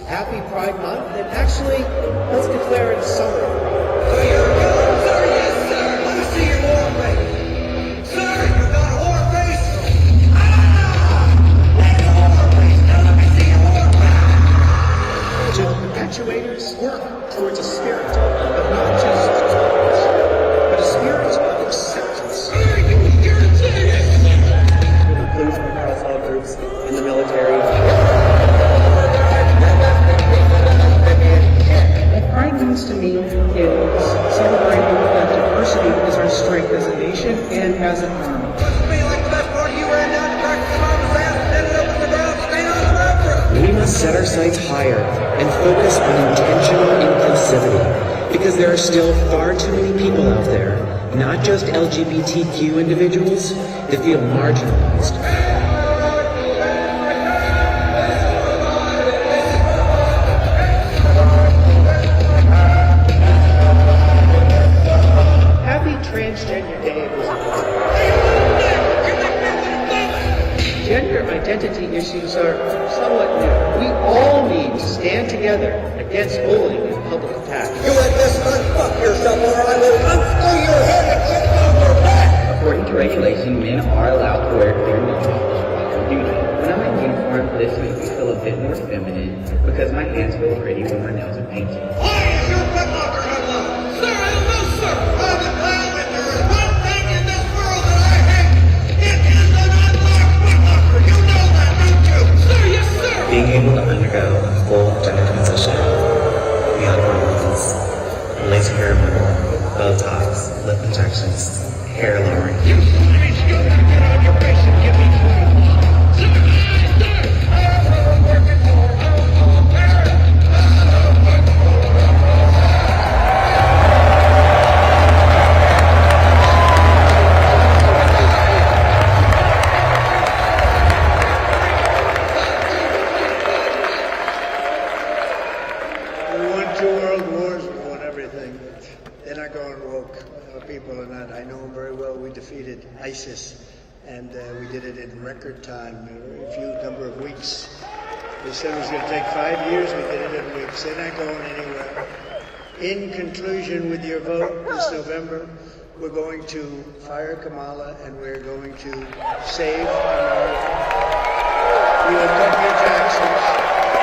Happy Pride Month, and actually, let's declare it summer pride. So you're a villain, sir? Yes, sir. Let me see your war face. Sir, you got a war face? Ah! That's a war face. Now let me see your war face. To perpetuators, work towards a spirit of not just tolerance, but a spirit of acceptance. Sir, you irritated. Inclusion across all groups in the military. Pride means to me is celebrating that diversity is our strength as a nation and as an army. We must set our sights higher and focus on intentional inclusivity, because there are still far too many people out there, not just LGBTQ individuals, that feel marginalized. Transgender Day was Gender identity issues are somewhat new. We all need to stand together against bullying and public attacks. You let this man fuck yourself or I will unscrew your head and shit on your back! According to regulation, men are allowed to wear clear uniforms while on duty. When I'm in uniform this week, I feel a bit more feminine because my hands feel pretty when my nails are painted. Why is your footlocker unlocked? Sir, I don't know, sir! Private Lyle, if there is one thing in this world that I hate, it is an unlocked footlocker! You know that, don't you? Sir, yes, sir! Being able to undergo a full gender transition beyond hormones, laser hair removal, Botox, lip injections, hair lowering. You slimy scum, now get on your face and give me 20. Sir, I am working for ISIS, and we did it in record time, a few number of weeks. They said it was going to take 5 years. We did it in weeks. They're not going anywhere. In conclusion, with your vote this November, we're going to fire Kamala, and we're going to save America. We will cut your taxes,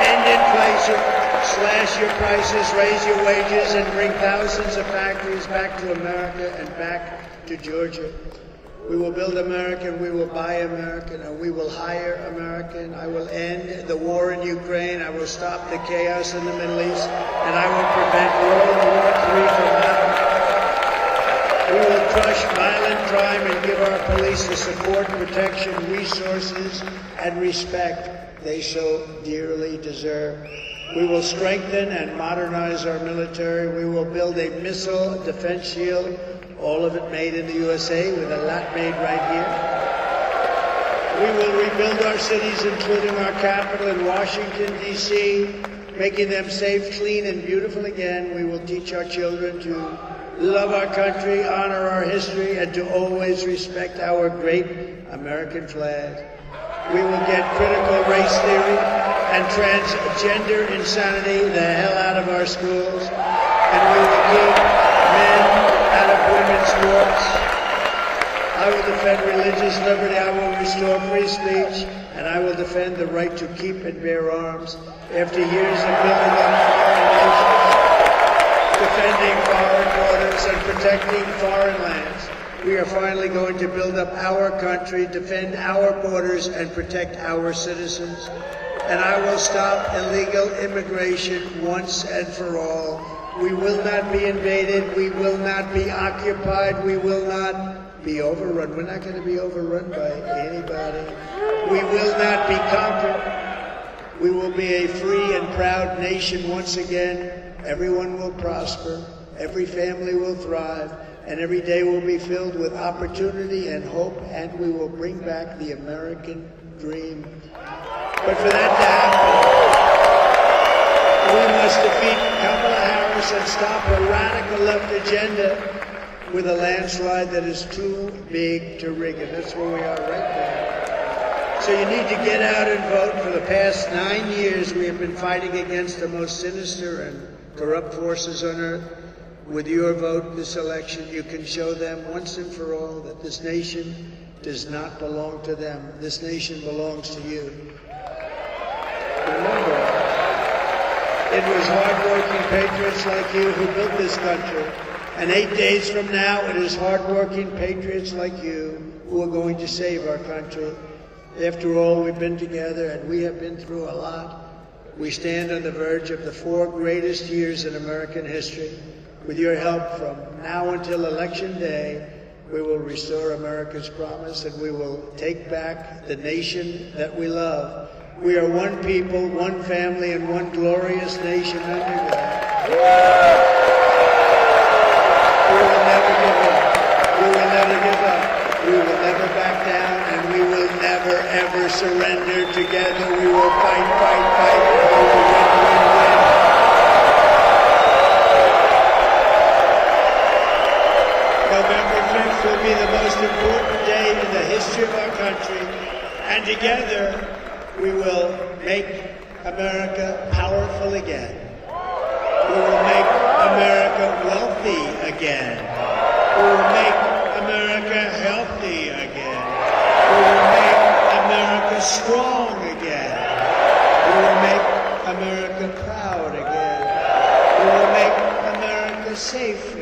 end inflation, slash your prices, raise your wages, and bring thousands of factories back to America and back to Georgia. We will build American, we will buy American, and we will hire American. I will end the war in Ukraine. I will stop the chaos in the Middle East, and I will prevent World War III from happening. We will crush violent crime and give our police the support, protection, resources, and respect they so dearly deserve. We will strengthen and modernize our military. We will build a missile defense shield, all of it made in the USA, with a lot made right here. We will rebuild our cities, including our capital in Washington, D.C., making them safe, clean, and beautiful again. We will teach our children to love our country, honor our history, and to always respect our great American flag. We will get critical race theory and transgender insanity the hell out of our schools, and we will keep men out of women's sports. I will defend religious liberty. I will restore free speech. And I will defend the right to keep and bear arms. After years of building up foreign nations, defending foreign borders, and protecting foreign lands, we are finally going to build up our country, defend our borders, and protect our citizens. And I will stop illegal immigration once and for all. We will not be invaded. We will not be occupied. We will not be overrun. We're not going to be overrun by anybody. We will not be conquered. We will be a free and proud nation once again. Everyone will prosper. Every family will thrive. And every day will be filled with opportunity and hope. And we will bring back the American dream. But for that to happen, we must defeat Kamala Harris and stop a radical left agenda with a landslide that is too big to rig. And that's where we are right now. So you need to get out and vote. For the past 9 years, we have been fighting against the most sinister and corrupt forces on earth. With your vote this election, you can show them once and for all that this nation does not belong to them. This nation belongs to you. Remember, it was hardworking patriots like you who built this country. And 8 days from now, it is hardworking patriots like you who are going to save our country. After all, we've been together and we have been through a lot. We stand on the verge of the 4 greatest years in American history. With your help from now until Election Day, we will restore America's promise and we will take back the nation that we love. We are one people, one family, and one glorious nation under God. We will never give up. We will never give up. We will never back down, and we will never, ever surrender. Together we will fight, fight, fight. We will win, win, win. November 5th will be the most important day in the history of our country, and together we will make America powerful again. We will make America wealthy again. We will make America healthy again. We will make America strong again. We will make America proud again. We will make America safe